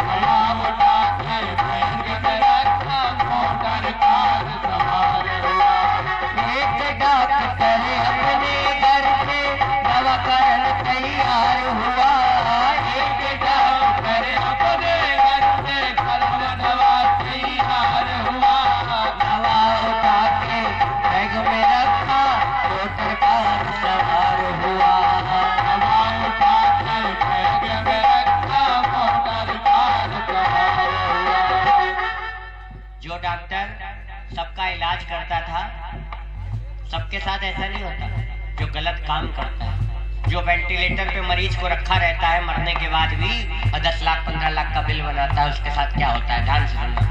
दवा उठा के बैग में रखा, मोटर कार सवार हुआ। एक डॉक्टर अपने घर से दवा करन तैयार हुआ। एक डॉक्टर अपने घर से दवा तैयार हुआ। दवा उठा के बैग में रखा, मोटर कार सवार हुआ। दवा उठा के बैग में रखा, मोटर कार सवार हुआ। जो डॉक्टर सबका इलाज करता था, सबके साथ ऐसा नहीं होता। जो गलत काम करता है, जो वेंटिलेटर पे मरीज को रखा रहता है मरने के बाद भी और 10 लाख 15 लाख का बिल बनाता है, उसके साथ क्या होता है, ध्यान से सुनना।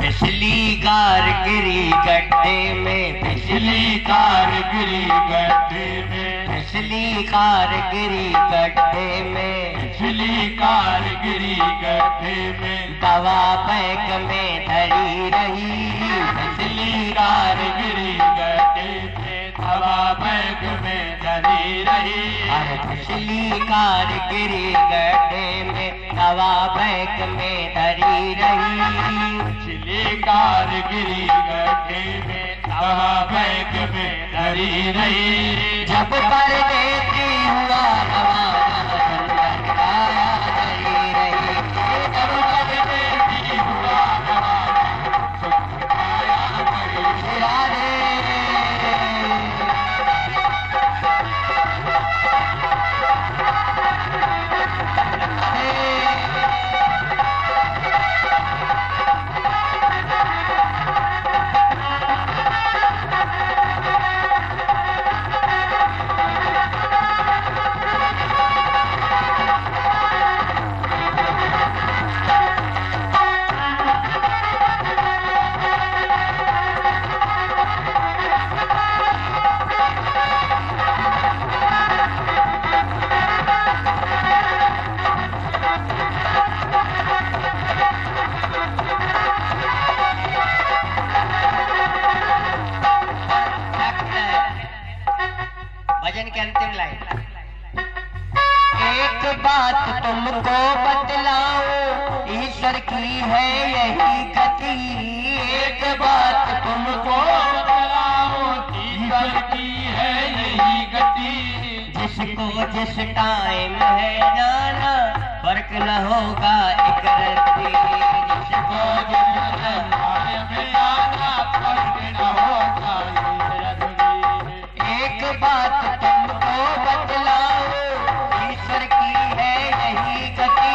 फिसली कार गिरी गड्ढे में, पिछली कार गिरी गड्ढे में, फिसली कार गिरी गड्ढे में, पिछली कारगिरी गड्ढे में दवा पैक में धरी रही, पिछली कारगिरी गड्ढे में दवा बैग में धरी रही। अरे पिछली कारगिरी गड्ढे में दवा पैक में धरी रही, पिछली कारगिरी गड्ढे में दवा बैग में धरी रही। जब परदेसी हुआ रवाना सुंदर काया धरी रही, जब परदेसी हुआ रवाना सुंदर काया धरी रही। राधे भजन के अंतिम लाइन। एक बात तुमको बतलाऊं, ईश्वर की है यही गति। एक बात तुमको बतलाऊं, ईश्वर की है यही गति। जिसको जिस टाइम है जाना, फर्क न होगा एक रत्ती। जिसको जिस टाइम में आना, फर्क न होगा एक रत्ती। एक बात तुमको बतलाऊं, ईश्वर की है यही गति।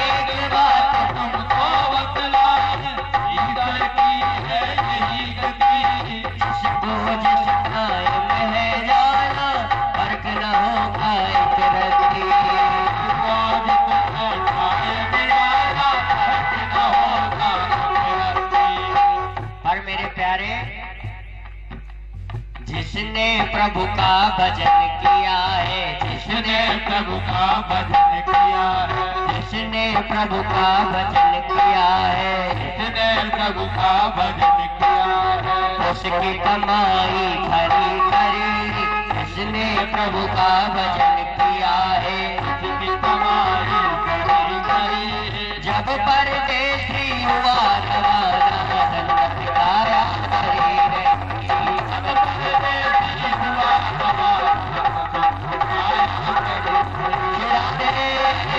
एक बात तुमको बतलाऊं, ईश्वर की है यही गति। जिसको जिस टाइम है जाना, फर्क न होगा एक रत्ती। जिसको जिस टाइम में आना, फर्क न होगा एक रत्ती। पर मेरे प्यारे, जिसने प्रभु का भजन किया है, जिसने प्रभु का भजन किया है, जिसने प्रभु का भजन किया है, जिसने प्रभु का भजन किया है, उसकी कमाई खरी खरी। जिसने प्रभु का भजन किया है, उसकी कमाई खरी खरी। जब परदेसी हुआ रवाना संगत काया धरी रही। जब परदेसी हुआ रवाना संगत काया धरी रही।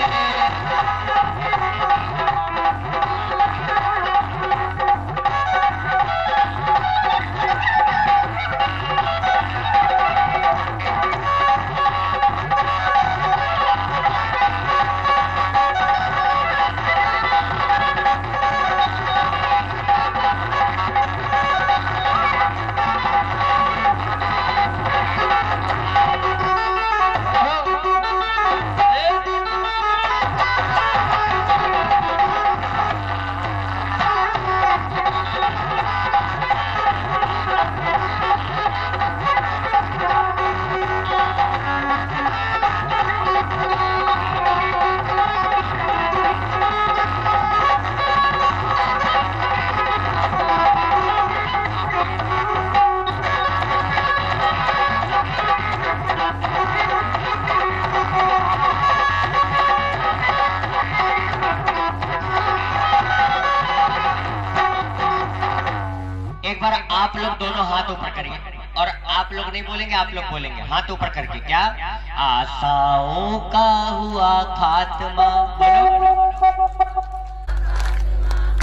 एक बार आप लोग दोनों हाथ ऊपर करिए, और आप लोग नहीं बोलेंगे, आप लोग बोलेंगे हाथ ऊपर करके। क्या? आशाओं का हुआ खात्मा, बोलो।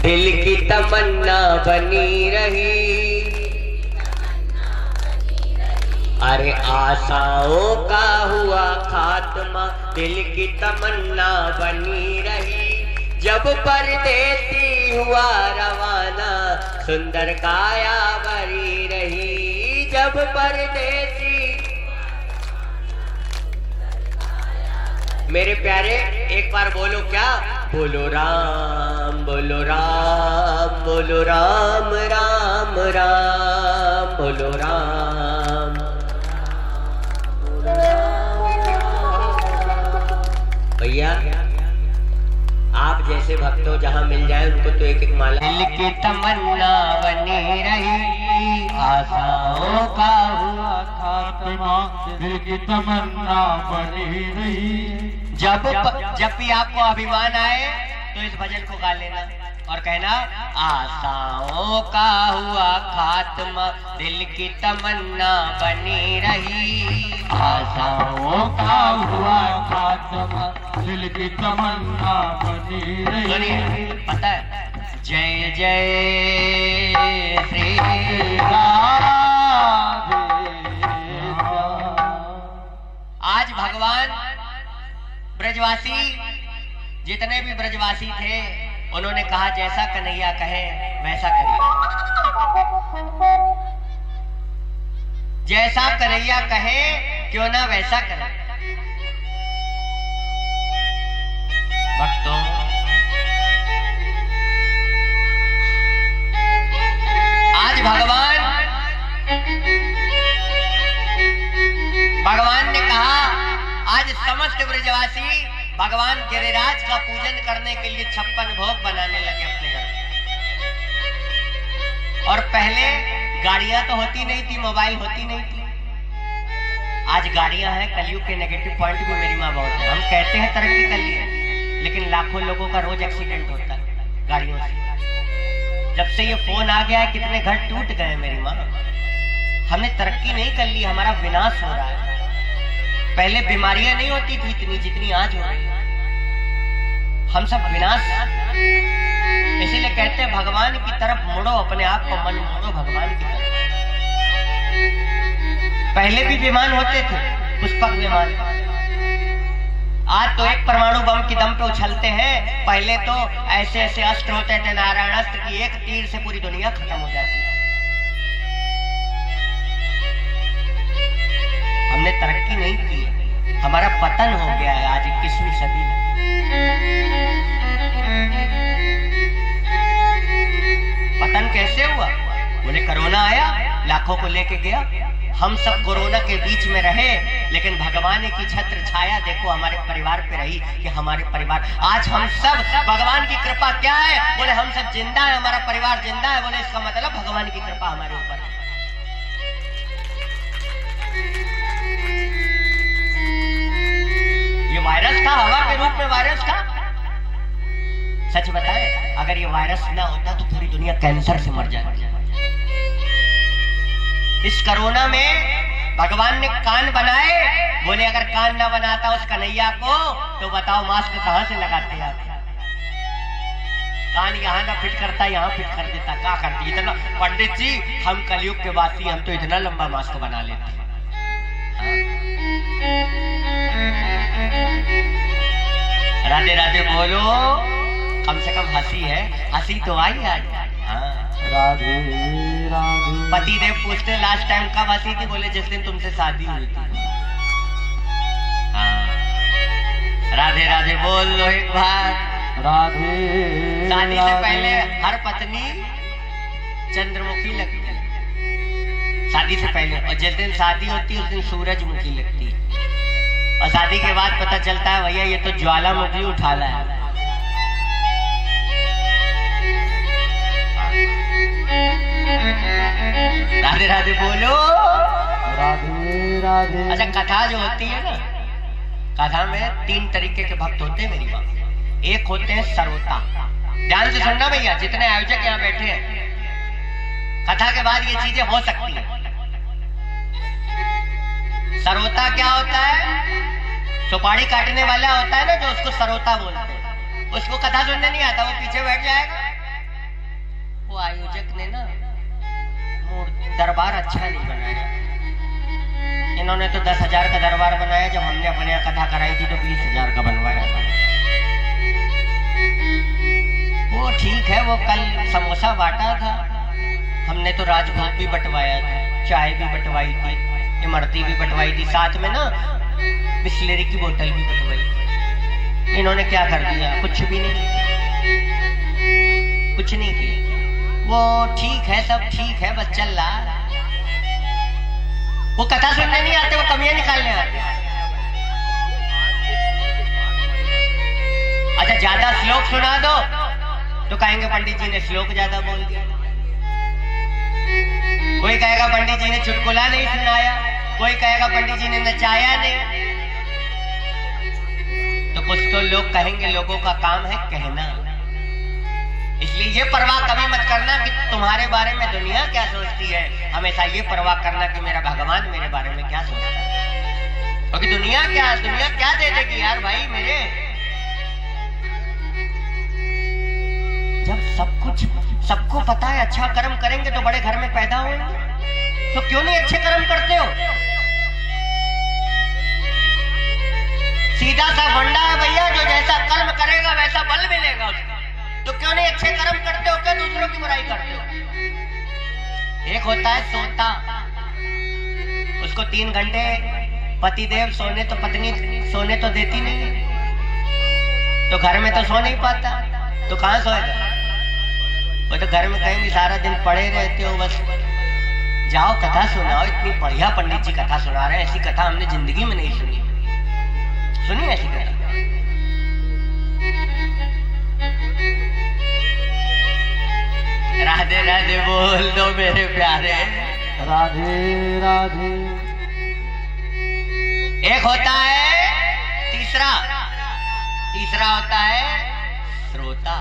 दिल की तमन्ना बनी रही, अरे आशाओं का हुआ खात्मा, दिल की तमन्ना बनी रही। जब परदेसी हुआ रवाना, सुंदर काया भरी रही। जब परदेसी, मेरे प्यारे एक बार बोलो क्या? बोलो राम, बोलो राम, बोलो राम राम राम, बोलो राम। भैया आप जैसे भक्तों जहाँ मिल जाए उनको तो एक एक माला। दिल की तमन्ना बनी रही, आशाओं का हुआ खात्मा, दिल की तमन्ना बनी रही। जब भी आपको अभिमान आए तो इस भजन को गा लेना और कहना, आशाओं का हुआ खात्मा, दिल की तमन्ना बनी रही। आशाओं का हुआ खात्मा, दिल की तमन्ना बनी रही। पता है, जय जय श्री राम। आज भगवान ब्रजवासी, जितने भी ब्रजवासी थे, उन्होंने कहा जैसा कन्हैया कहे वैसा करिए। जैसा कन्हैया कहे क्यों ना वैसा करें। भक्तों, आज भगवान ने कहा, आज समस्त ब्रजवासी भगवान गिरिराज का पूजन करने के लिए 56 भोग बनाने लगे अपने घर में। और पहले गाड़ियां तो होती नहीं थी, मोबाइल होती नहीं थी। आज गाड़ियां हैं। कलयुग के नेगेटिव पॉइंट भी मेरी माँ बहुत है। हम कहते हैं तरक्की कर ली है, लेकिन लाखों लोगों का रोज एक्सीडेंट होता है गाड़ियों से। जब से ये फोन आ गया है कितने घर टूट गए मेरी माँ। हमने तरक्की नहीं कर ली, हमारा विनाश हो रहा है। पहले बीमारियां नहीं होती थी इतनी जितनी आज हो रही है। हम सब विनाश। इसीलिए कहते हैं भगवान की तरफ मुड़ो, अपने आप को मन मोड़ो भगवान की तरफ। पहले भी विमान होते थे, पुष्पक विमान। आज तो एक परमाणु बम की दम पे उछलते हैं। पहले तो ऐसे ऐसे अस्त्र होते थे, नारायण अस्त्र की एक तीर से पूरी दुनिया खत्म हो जाती है। हमने तरक्की नहीं की, हमारा पतन हो गया है आज 21वीं सदी में। पतन कैसे हुआ? बोले कोरोना आया, लाखों को लेके गया। हम सब कोरोना के बीच में रहे, लेकिन भगवान की छत्र छाया देखो हमारे परिवार पे रही कि हमारे परिवार आज हम सब, भगवान की कृपा क्या है? बोले हम सब जिंदा है, हमारा परिवार जिंदा है। बोले इसका मतलब भगवान की कृपा हमारे ऊपर है। ये वायरस था, हवा के रूप में वायरस था। सच बताए, अगर ये वायरस ना होता तो पूरी दुनिया कैंसर से मर जाती। इस कोरोना में भगवान ने कान बनाए। बोले अगर कान ना बनाता उस कन्हैया को तो बताओ मास्क कहां से लगाते आप? कान यहाँ ना फिट करता, यहाँ फिट कर देता। क्या करती इतना? पंडित जी, हम कलयुग के वासी, हम तो इतना लंबा मास्क बना लेते हैं। राधे राधे बोलो। कम से कम हंसी है, हंसी तो आई आज। हाँ, राधे राधे। पति देव पूछते लास्ट टाइम कब हंसी थी? बोले जिस दिन तुमसे शादी हुई थी। हाँ, राधे राधे बोल लो एक बार। राधे। शादी से पहले हर पत्नी चंद्रमुखी लगती है, शादी से पहले। और जिस दिन शादी होती है उस दिन सूरजमुखी लगती है। और शादी के बाद पता चलता है भैया ये तो ज्वालामुखी उठाला है। राधे राधे बोलो। राधे राधे। अच्छा, कथा जो होती है ना, कथा में 3 तरीके के भक्त होते हैं मेरी माँ। एक होते हैं सरोता। ध्यान से सुनना भैया, जितने आयोजक यहाँ बैठे हैं, कथा के बाद ये चीजें हो सकती हैं। सरोता क्या होता है? सुपारी काटने वाला होता है ना, जो उसको सरोता बोलते हैं। उसको कथा सुनने नहीं आता, वो पीछे बैठ जाएगा। वो आयोजक ने ना दरबार अच्छा नहीं बनाया। इन्होंने तो 10,000 का दरबार बनाया, जब हमने अपने यहाँ कथा कराई थी तो 20,000 का बनवाया था। वो ठीक है, वो कल समोसा बांटा था, हमने तो राजभोग भी बंटवाया था, चाय भी बंटवाई थी, इमरती भी बंटवाई थी, साथ में ना बिस्लेरी की बोतल भी बंटवाई थी। इन्होंने क्या कर दिया? कुछ भी नहीं, कुछ नहीं किया। वो ठीक है, सब ठीक है, बस चल रहा। वो कथा सुनने नहीं आते, वो कमियां निकालने आते। अच्छा, ज्यादा श्लोक सुना दो तो कहेंगे पंडित जी ने श्लोक ज्यादा बोल दिया। कोई कहेगा पंडित जी ने चुटकुला नहीं सुनाया, कोई कहेगा पंडित जी ने नचाया नहीं। तो कुछ तो लोग कहेंगे, लोगों का काम है कहना। इसलिए ये परवाह कभी मत करना कि तुम्हारे बारे में दुनिया क्या सोचती है, हमेशा ये परवाह करना कि मेरा भगवान मेरे बारे में क्या सोचता है। क्योंकि दुनिया क्या दे देगी यार भाई मेरे। जब सब कुछ सबको पता है अच्छा कर्म करेंगे तो बड़े घर में पैदा होंगे, तो क्यों नहीं अच्छे कर्म करते हो? सीधा सा वंडा है भैया, जो जैसा कर्म करेगा वैसा बल मिलेगा उसको। तो क्यों नहीं अच्छे कर्म करते हो, क्या दूसरों की बुराई करते हो? एक होता है सोता, उसको 3 घंटे पतिदेव सोने तो पत्नी सोने तो देती नहीं, तो घर में तो सो नहीं पाता, तो कहां सोएगा? वो तो घर में कहेंगे सारा दिन पड़े रहते हो, बस जाओ कथा सुनाओ। इतनी बढ़िया पंडित जी कथा सुना रहे हैं, ऐसी कथा हमने जिंदगी में नहीं सुनी ऐसी कथा। राधे राधे बोल दो मेरे प्यारे, राधे राधे। एक होता है तीसरा होता है श्रोता,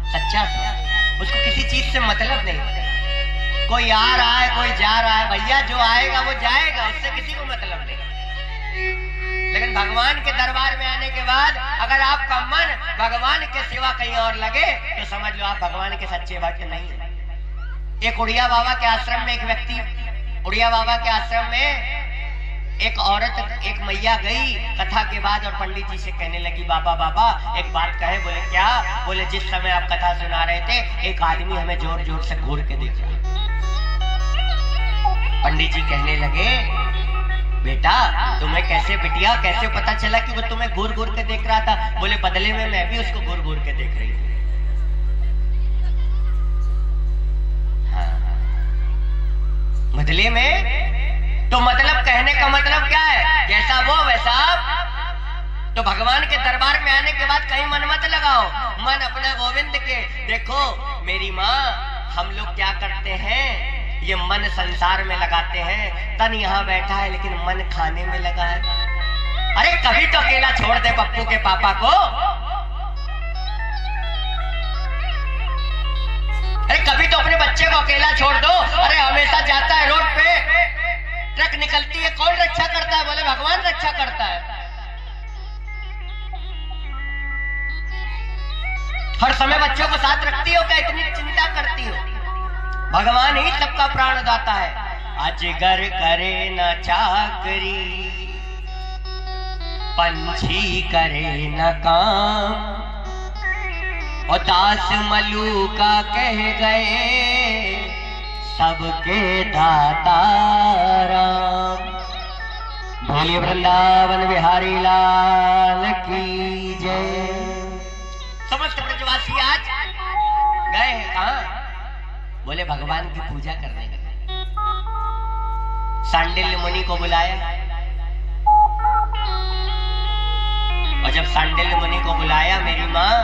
सच्चा श्रोता। उसको किसी चीज से मतलब नहीं, कोई आ रहा है कोई जा रहा है, भैया जो आएगा वो जाएगा, उससे किसी को मतलब नहीं। लेकिन भगवान के दरबार में आने के बाद अगर आपका मन भगवान के सिवा कहीं और लगे तो समझ लो आप भगवान के सच्चे भक्त नहीं है। एक उड़िया बाबा के आश्रम में उड़िया बाबा के आश्रम में एक औरत, एक मैया गई कथा के बाद और पंडित जी से कहने लगी, बाबा एक बात कहे। बोले क्या? बोले जिस समय आप कथा सुना रहे थे एक आदमी हमें जोर जोर से घूर के देख रहा। पंडित जी कहने लगे, बेटा तुम्हें बिटिया कैसे पता चला कि वो तुम्हें घूर घूर के देख रहा था? बोले बदले में मैं भी उसको घूर घूर के देख रही थी। हाँ, बदले में। तो मतलब कहने का मतलब क्या है? जैसा वो वैसा आप। तो भगवान के दरबार में आने के बाद कहीं मन मत लगाओ, मन अपना गोविंद के। देखो मेरी माँ, हम लोग क्या करते हैं, ये मन संसार में लगाते हैं। तन यहाँ बैठा है लेकिन मन खाने में लगा है। अरे कभी तो अकेला छोड़ दे पप्पू के पापा को। अरे कभी तो अपने बच्चे को अकेला छोड़ दो। अरे हमेशा जाता है रोड पे, ट्रक निकलती है, कौन रक्षा करता है? बोले भगवान रक्षा करता है। हर समय बच्चों को साथ रखती हो क्या? इतनी चिंता करती हो? भगवान ही सबका प्राण दाता है। अजगर करे न चाकरी, पंछी करे न काम, और दास मलूका कह गए सबके दाता राम। बोलिए वृंदावन बिहारी लाल की जय। समस्त ब्रजवासी आज गए हैं कहां? बोले भगवान की पूजा करने गए। सांडिल्य मुनि को बुलाया, और जब सांडिल्य मुनि को बुलाया मेरी माँ,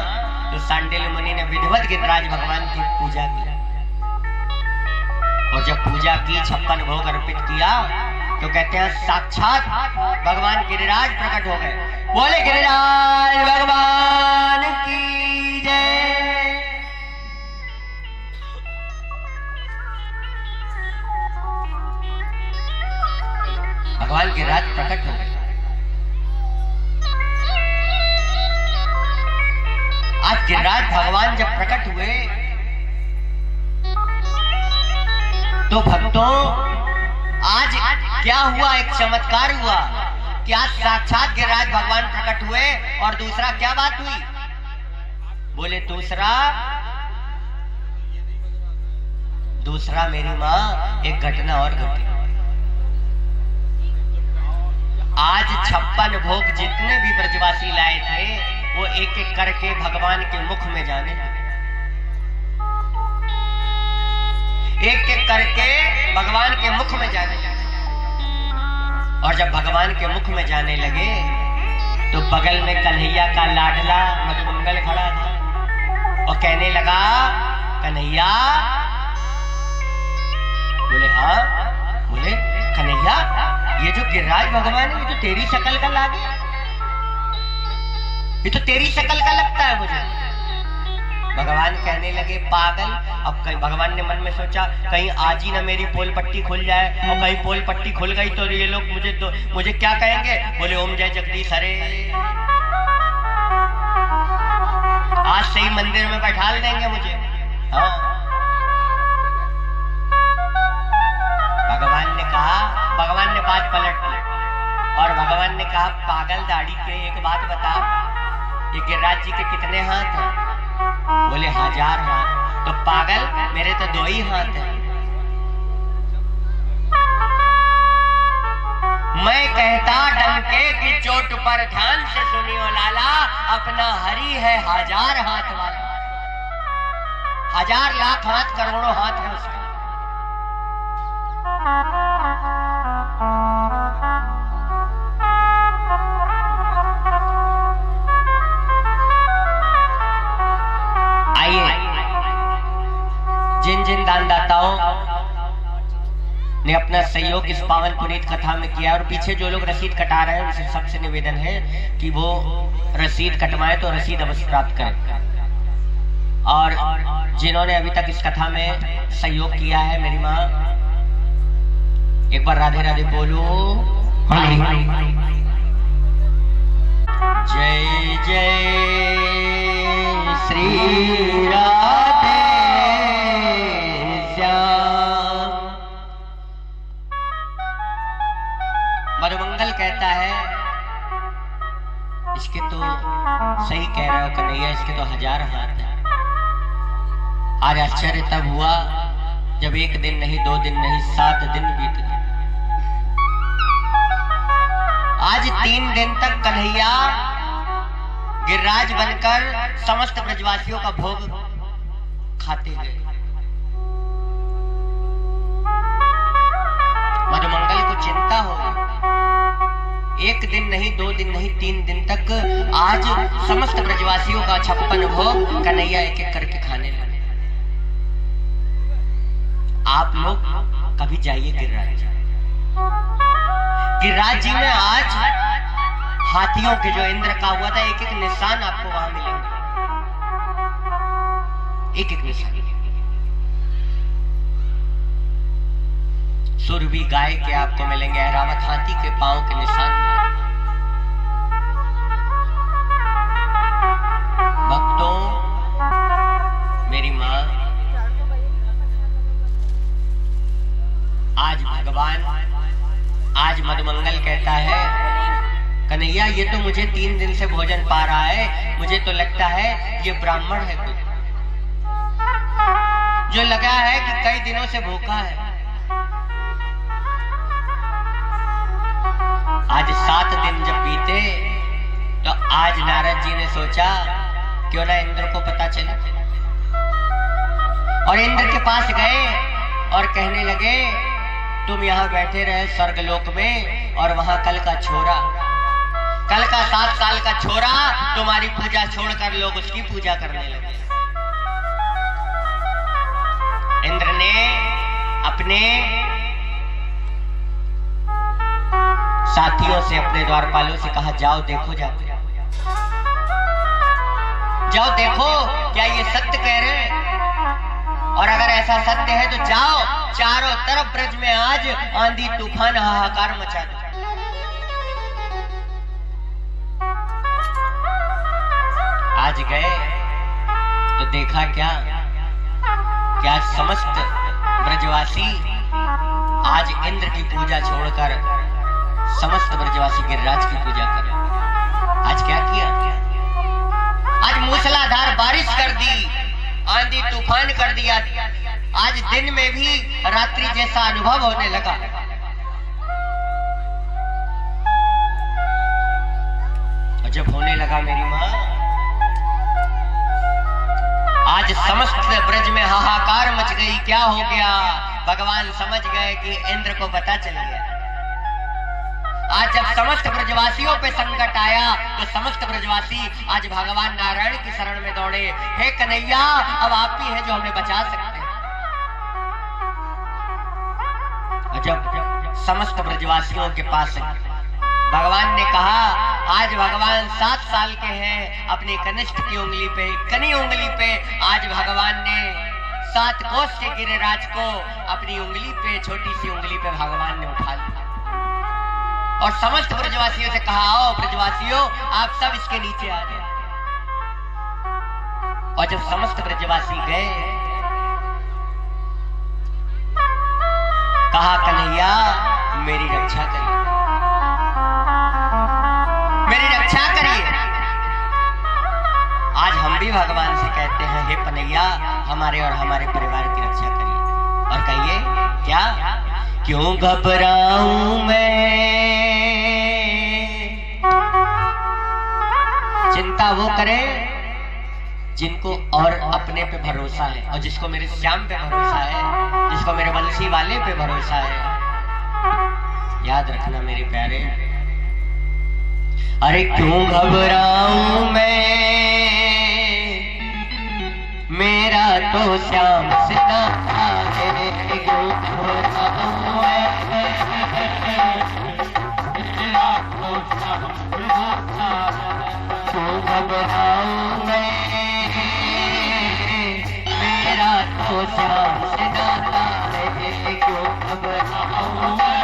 तो सांडिल्य मुनि ने विधिवत गिरिराज भगवान की पूजा की। और जब पूजा की, 56 भोग अर्पित किया, तो कहते हैं साक्षात भगवान गिरिराज प्रकट हो गए। बोले गिरिराज भगवान की जय। भगवान गिरिराज प्रकट हो गए। आज गिरिराज भगवान जब प्रकट हुए तो भक्तों आज क्या हुआ? एक चमत्कार हुआ कि आज साक्षात गिरिराज भगवान प्रकट हुए। और दूसरा क्या बात हुई? बोले दूसरा मेरी माँ एक घटना और घटी। आज 56 भोग जितने भी ब्रजवासी लाए थे वो एक एक करके भगवान के मुख में जाने लगे। एक एक करके भगवान के मुख में जाने लगे। और जब भगवान के मुख में जाने लगे तो बगल में कन्हैया का लाडला मधुमंगल कहने लगा कन्हैया। बोले हाँ। बोले कन्हैया ये जो गिरिराज भगवान है ये तो तेरी शक्ल का लागे, ये तो तेरी शक्ल का लगता है मुझे। भगवान कहने लगे पागल। अब कहीं भगवान ने मन में सोचा कहीं आज ही ना मेरी पोल पट्टी खुल जाए, और कहीं पोल पट्टी खुल गई तो ये लोग मुझे क्या कहेंगे। बोले ओम जय जगदीश हरे, आज से ही मंदिर में बैठा देंगे मुझे। हाँ। भगवान ने कहा, भगवान ने बात पलट दी और भगवान ने कहा पागल दाढ़ी के एक बात बता, ये गिरिराज जी के कितने हाथ हैं। बोले 1000 हाथ। तो पागल मेरे तो 2 ही हाथ हैं। मैं कहता डंके की चोट पर ध्यान से सुनियो लाला, अपना हरि है 1000 हाथ वाला। 1000 लाख हाथ करोड़ों हाथ है उसका। जिन जिन दानदाताओं ने अपना सहयोग इस पावन पुनीत कथा में किया और पीछे जो लोग रसीद कटा रहे हैं उनसे सबसे निवेदन है कि वो रसीद कटवाएं तो रसीद अवश्य प्राप्त करें। और जिन्होंने अभी तक इस कथा में सहयोग किया है, मेरी माँ एक बार राधे राधे बोलो। जय जय श्री राधे मधुमंगल कहता है इसके तो सही कह रहे हो कन्हैया, इसके तो 1000 हाथ हैं। आज आश्चर्य तब हुआ जब 1 दिन नहीं 2 दिन नहीं 7 दिन बीत गए। आज 3 दिन तक कन्हैया गिरिराज बनकर समस्त ब्रजवासियों का भोग खाते गए। मधुमंगल को चिंता हो गई। 1 दिन नहीं 2 दिन नहीं 3 दिन तक आज समस्त ब्रजवासियों का 56 भोग कन्हैया एक एक करके खाने लगे। आप लोग कभी जाइए गिरिराज जी। गिरिराज जी में आज हाथियों के जो इंद्र का हुआ था एक एक निशान आपको वहां मिलेंगे, एक एक निशान। सुरभि गाय के आपको मिलेंगे, ऐरावत हाथी के पांव के निशान। भक्तों मेरी मां, आज भगवान, आज मधुमंगल कहता है कन्हैया ये तो मुझे 3 दिन से भोजन पा रहा है, मुझे तो लगता है ये ब्राह्मण है कोई, जो लगा है कि कई दिनों से भूखा है। आज 7 दिन जब बीते तो आज नारद जी ने सोचा क्यों ना इंद्र को पता चले, और इंद्र के पास गए और कहने लगे तुम यहाँ बैठे रहे स्वर्गलोक में, और वहां कल का छोरा, कल का 7 साल का छोरा तुम्हारी पूजा छोड़कर लोग उसकी पूजा करने लगे। इंद्र ने अपने साथियों से, अपने द्वारपालों से कहा जाओ देखो, जाओ जाओ देखो क्या ये सत्य कह रहे हैं, और अगर ऐसा सत्य है तो जाओ चारों तरफ ब्रज में आज आंधी तूफान हाहाकार मचा दो। आज गए तो देखा क्या समस्त ब्रजवासी आज इंद्र की पूजा छोड़कर समस्त ब्रजवासी गिरिराज की पूजा कर। आज क्या किया? आज मूसलाधार बारिश कर दी, आंधी तूफान कर दिया। आज दिन में भी रात्रि जैसा अनुभव होने लगा। और जब होने लगा मेरी मां, आज समस्त ब्रज में हाहाकार मच गई। क्या हो गया? भगवान समझ गए कि इंद्र को पता चल गया। आज जब समस्त ब्रजवासियों पे संकट आया तो समस्त ब्रजवासी आज भगवान नारायण की शरण में दौड़ दौड़े। हे कन्हैया, अब आप ही हैं जो हमें बचा सकते हैं। और जब समस्त ब्रजवासियों के पास भगवान ने कहा, आज भगवान 7 साल के हैं, अपनी कनिष्ठ की उंगली पे, कनी उंगली पे आज भगवान ने 7 कोस के गिरिराज को अपनी उंगली पे, छोटी सी उंगली पे भगवान ने उठा लिया और समस्त ब्रजवासियों से कहा, आओ ब्रजवासियों, आप सब इसके नीचे आ जाए। और जब समस्त ब्रजवासी गए, कहा, कन्हैया मेरी रक्षा करिए, मेरी रक्षा करिए। आज हम भी भगवान से कहते हैं, हे कन्हैया, हमारे और हमारे परिवार की रक्षा करिए। और कहिए क्या, क्यों घबराऊं मैं, चिंता वो करे जिनको और अपने पे भरोसा है, और जिसको मेरे श्याम पे भरोसा है, जिसको मेरे बंसी वाले पे भरोसा है। याद रखना मेरे प्यारे, अरे क्यों घबराऊं मैं, मेरा तो श्याम से नाता है। क्यों घबराऊं मैं, मेरा तो श्याम से नाता है। क्यों घबराऊं मैं, मेरा तो श्याम से नाता है। क्यों घबराऊं मैं,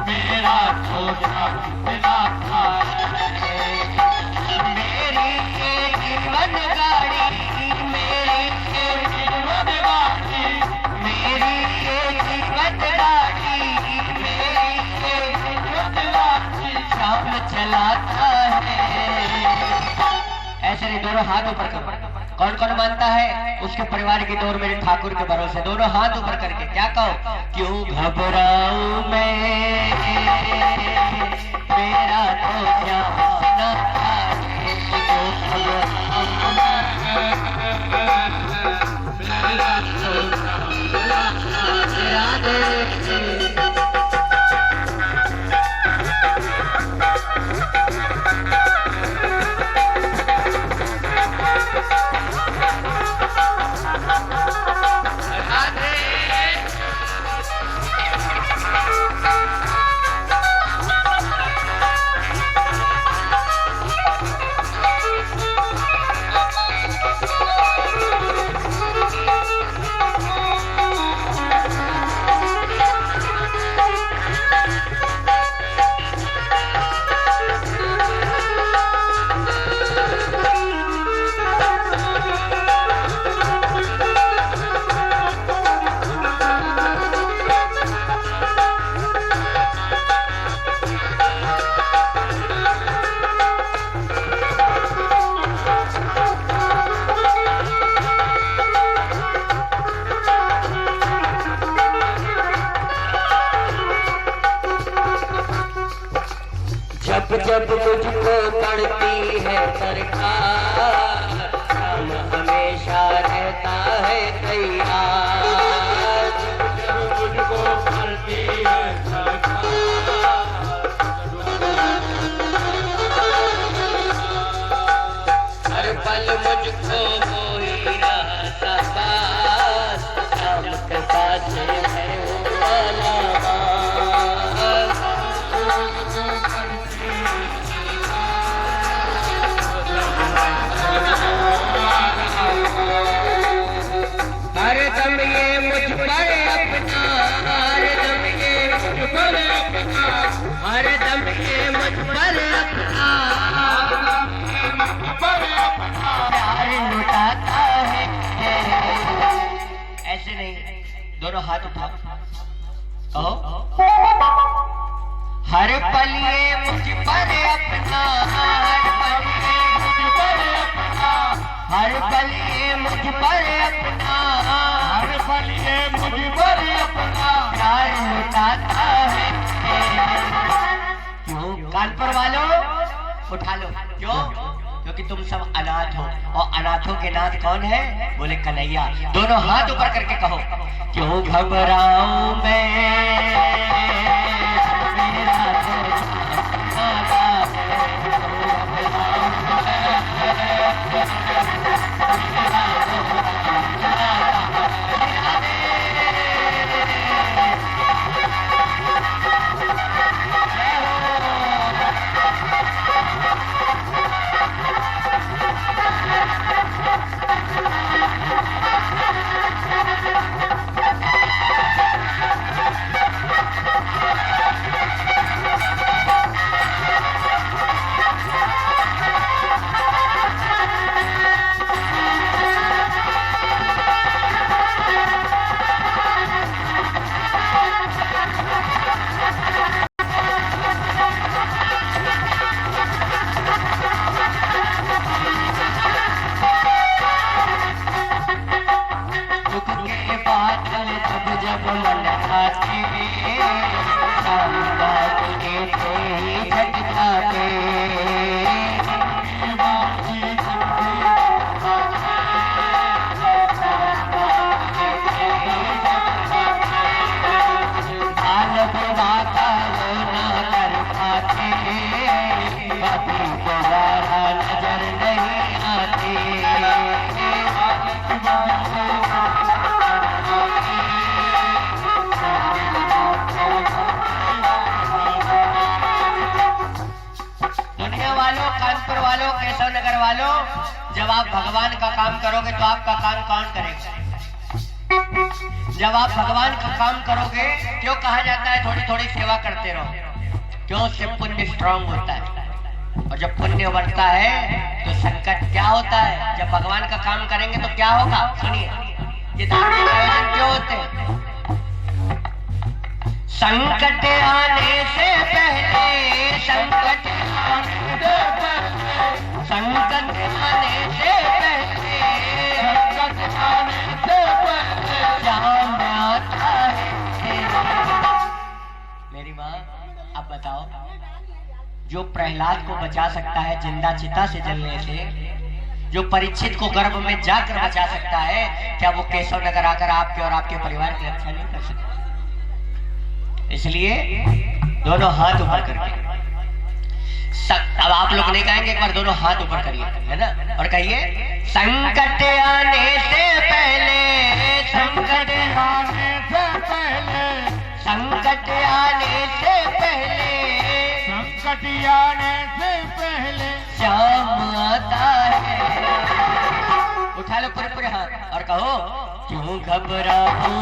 मेरा तो श्याम से नाता है। मेरी ये जीवन गाड़ी, मेरी ये जीवन गाड़ी, मेरी ये जीवन गाड़ी, मेरी ये जीवन गाड़ी श्याम चलाता है। ऐसे नहीं, दोनों हाथ ऊपर कर। कौन कौन मानता है उसके परिवार की डोर मेरे ठाकुर के भरोसे, दोनों हाथ ऊपर करके क्या कहो, क्यों घबराऊं मैं, मेरा तो श्याम से नाता है। क्यों घबराऊं मैं, मेरा तो श्याम से नाता है। जब मुझको पड़ती है सरकार, हम हमेशा रहता है तैयार। जब मुझको पड़ती है सरकार, हर पल मुझको हो ही रहता पास, शाम के साथ है वाला। हरदम ये मुझ पर अपना, हरदम ये मुझ पर अपना, हरदम ये मुझ पर अपना, प्यार लुटाता है। ऐसे नहीं, दोनों हाथ उठाओ, कहो, हर पल ये मुझ पर अपना, हर पल ये मुझ पर अपना, हर पल ये मुझ पर अपना, हर पल ये मुझ पर अपना प्यार लुटाता है। क्यों कानपुर वालों उठा लो, क्यों? क्योंकि तुम सब अनाथ हो, और अनाथों के नाथ कौन है? बोले कन्हैया। दोनों हाथ ऊपर करके कहो, क्यों घबराऊं मैं, मेरा तो केशव नगर वालों, जब आप भगवान का काम करोगे तो आपका काम कौन करेगा? जब आप भगवान का काम करोगे, क्यों कहा जाता है थोड़ी थोड़ी सेवा करते रहो? क्यों? उससे पुण्य स्ट्रांग होता है, और जब पुण्य बढ़ता है तो संकट क्या होता है? जब भगवान का काम करेंगे तो क्या होगा? सुनिए, ये धार्मिक आयोजन क्यों होते हैं? संकट आने से पहले, संकट आने से पहले, संकट आने से पहले, संकट आने से पहले जान आता है। मेरी माँ, अब बताओ, जो प्रहलाद को बचा सकता है जिंदा चिता से जलने से, जो परीक्षित को गर्भ में जाकर बचा सकता है, क्या वो केशव नगर आकर आपके और आपके परिवार की रक्षा नहीं कर सकता? इसलिए दोनों हाथ ऊपर करके, अब आप लोग नहीं कहेंगे, एक बार दोनों हाथ ऊपर करिए, है ना, और कहिए, संकट आने से पहले, संकट आने से पहले, संकट आने से पहले, संकट आने से पहले श्याम आता है। उठा लो पूरे पूरे हाथ और कहो, क्यों घबराऊं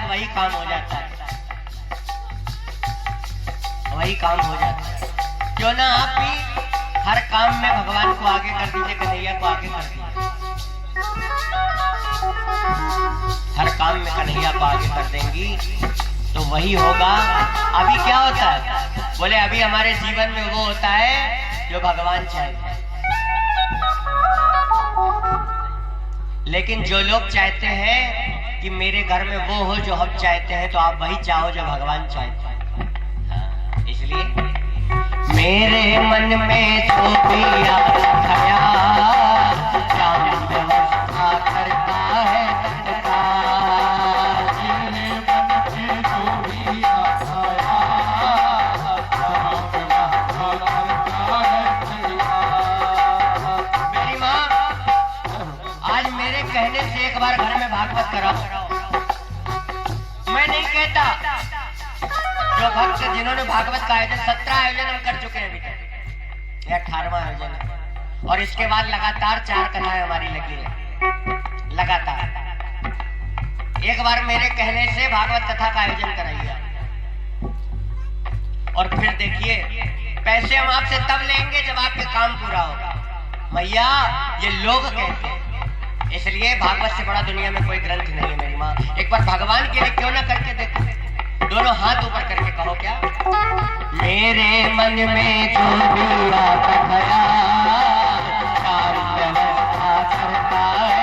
वही काम हो जाता है, वही काम हो जाता है। क्यों ना आप भी हर काम में भगवान को आगे कर दीजिए, कन्हैया को आगे कर दीजिए। हर काम में कन्हैया को आगे कर देंगी तो वही होगा। अभी क्या होता है? बोले अभी हमारे जीवन में वो होता है जो भगवान चाहते हैं, लेकिन जो लोग चाहते हैं कि मेरे घर में वो हो जो हम चाहते हैं, तो आप वही चाहो जो भगवान चाहते हैं। हाँ, इसलिए मेरे मन में जो भी ख्याल व्यवस्था करता है, मेरी माँ, आज मेरे कहने से एक बार घर में भागवत कराओ। मैं नहीं कहता, जो भक्त जिन्होंने भागवत का आयोजन 17 आयोजन हम कर चुके हैं अभी तक, यह 18वां आयोजन है, और इसके बाद लगातार 4 कथाएं हमारी लगी है लगातार। एक बार मेरे कहने से भागवत कथा का आयोजन कराइए, और फिर देखिए पैसे हम आपसे तब लेंगे जब आपके काम पूरा होगा। भैया ये लोग कहते हैं, इसलिए भागवत से बड़ा दुनिया में कोई ग्रंथ नहीं है मेरी माँ। एक बार भगवान के लिए क्यों ना करके देखो, दोनों हाथ ऊपर करके कहो, क्या मेरे मन में जो भी आता व्यवस्था करता है,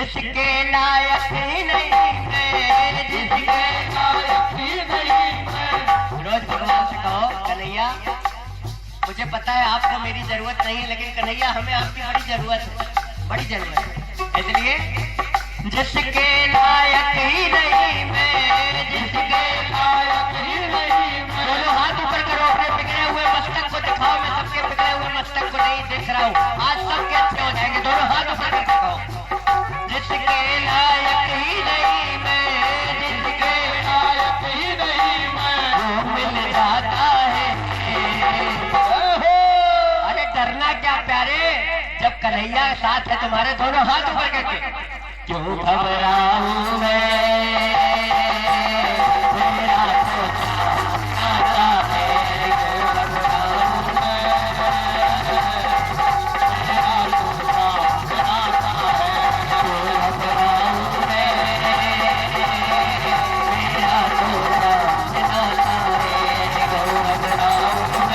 जिसके लायक ही नहीं मैं, जिसके लायक ही नहीं मैं। रोज भगवान से कहो कन्हैया मुझे पता है आपको मेरी जरूरत नहीं है, लेकिन कन्हैया हमें आपकी बड़ी जरूरत है, बड़ी जरूरत है। इसलिए जिसके लायक ही नहीं मैं, जिसके लायक ही नहीं मैं। दोनों हाथ ऊपर करो, अपने बिगड़े हुए मस्तक को दिखाओ। मैं सबके बिगड़े हुए मस्तक को नहीं देख रहा हूँ, आज सबके अच्छे हो जाएंगे। दोनों हाथ ऊपर करके कहो जिसके लायक ही नहीं मैं, जिसके लायक ही नहीं मैं। वो मिल जाता है। अरे डरना क्या प्यारे, जब कन्हैया साथ है तुम्हारे, दोनों हाथ ऊपर करके। क्यों घबराऊं मैं, मेरा तो आता है। क्यों घबराऊं मैं, मेरा तो आता है। क्यों घबराऊं मैं, मेरा तो आता है। क्यों घबराऊं मैं,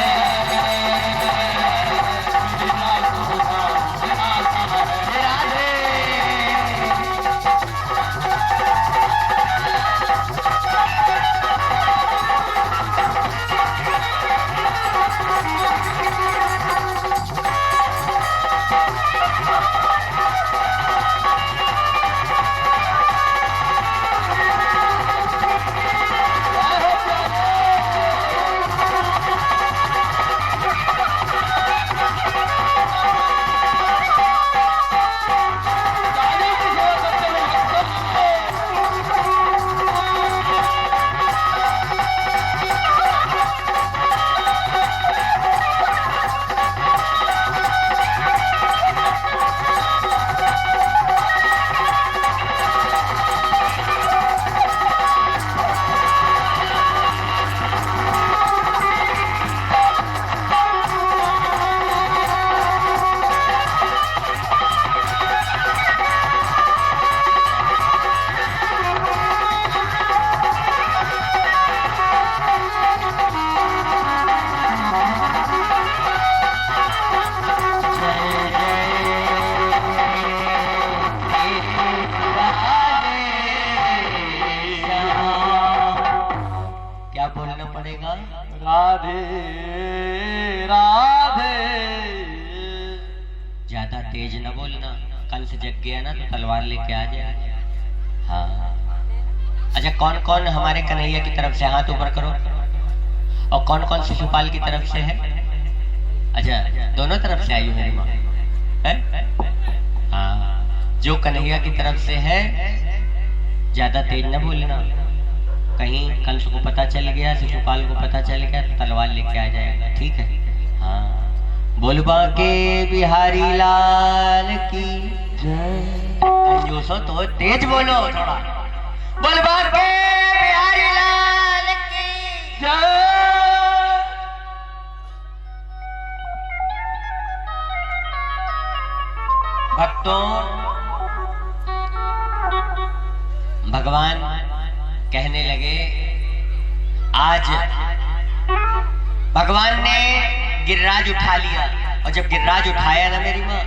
राधे। राधे राधे। ज्यादा तेज न बोलना, कंस जग गया ना तो तलवार लेके आ जाए। हाँ अच्छा, कौन कौन हमारे कन्हैया की तरफ से हाथ ऊपर करो, और कौन कौन शिशुपाल की तरफ से है? अच्छा, दोनों तरफ से आई मेरी माँ है? हाँ, जो कन्हैया की तरफ से है ज्यादा तेज न बोलना, कहीं कंस को पता चल गया, शिशुपाल को पता चल गया तो तलवार लेके आ जाएगा, ठीक है? हाँ, बोलबा के बिहारी लाल की जय। कंजूसो तो तेज बोलो थोड़ा, बोलबा के बिहारी लाल की जय। भक्तों, भगवान कहने लगे, आज भगवान ने गिरिराज उठा लिया, और जब गिरिराज उठाया ना मेरी माँ,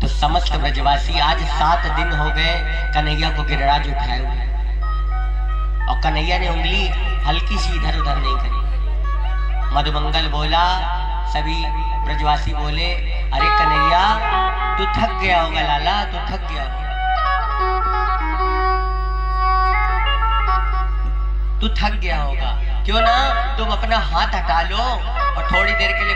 तो समस्त ब्रजवासी आज 7 दिन हो गए कन्हैया को गिरिराज उठाए हुए, और कन्हैया ने उंगली हल्की सी इधर उधर नहीं करी। मधुमंगल बोला, सभी ब्रजवासी बोले, अरे कन्हैया तू थक गया होगा लाला, तू थक गया होगा, तू थक गया होगा, क्यों ना तुम अपना हाथ हटा लो और थोड़ी देर के लिए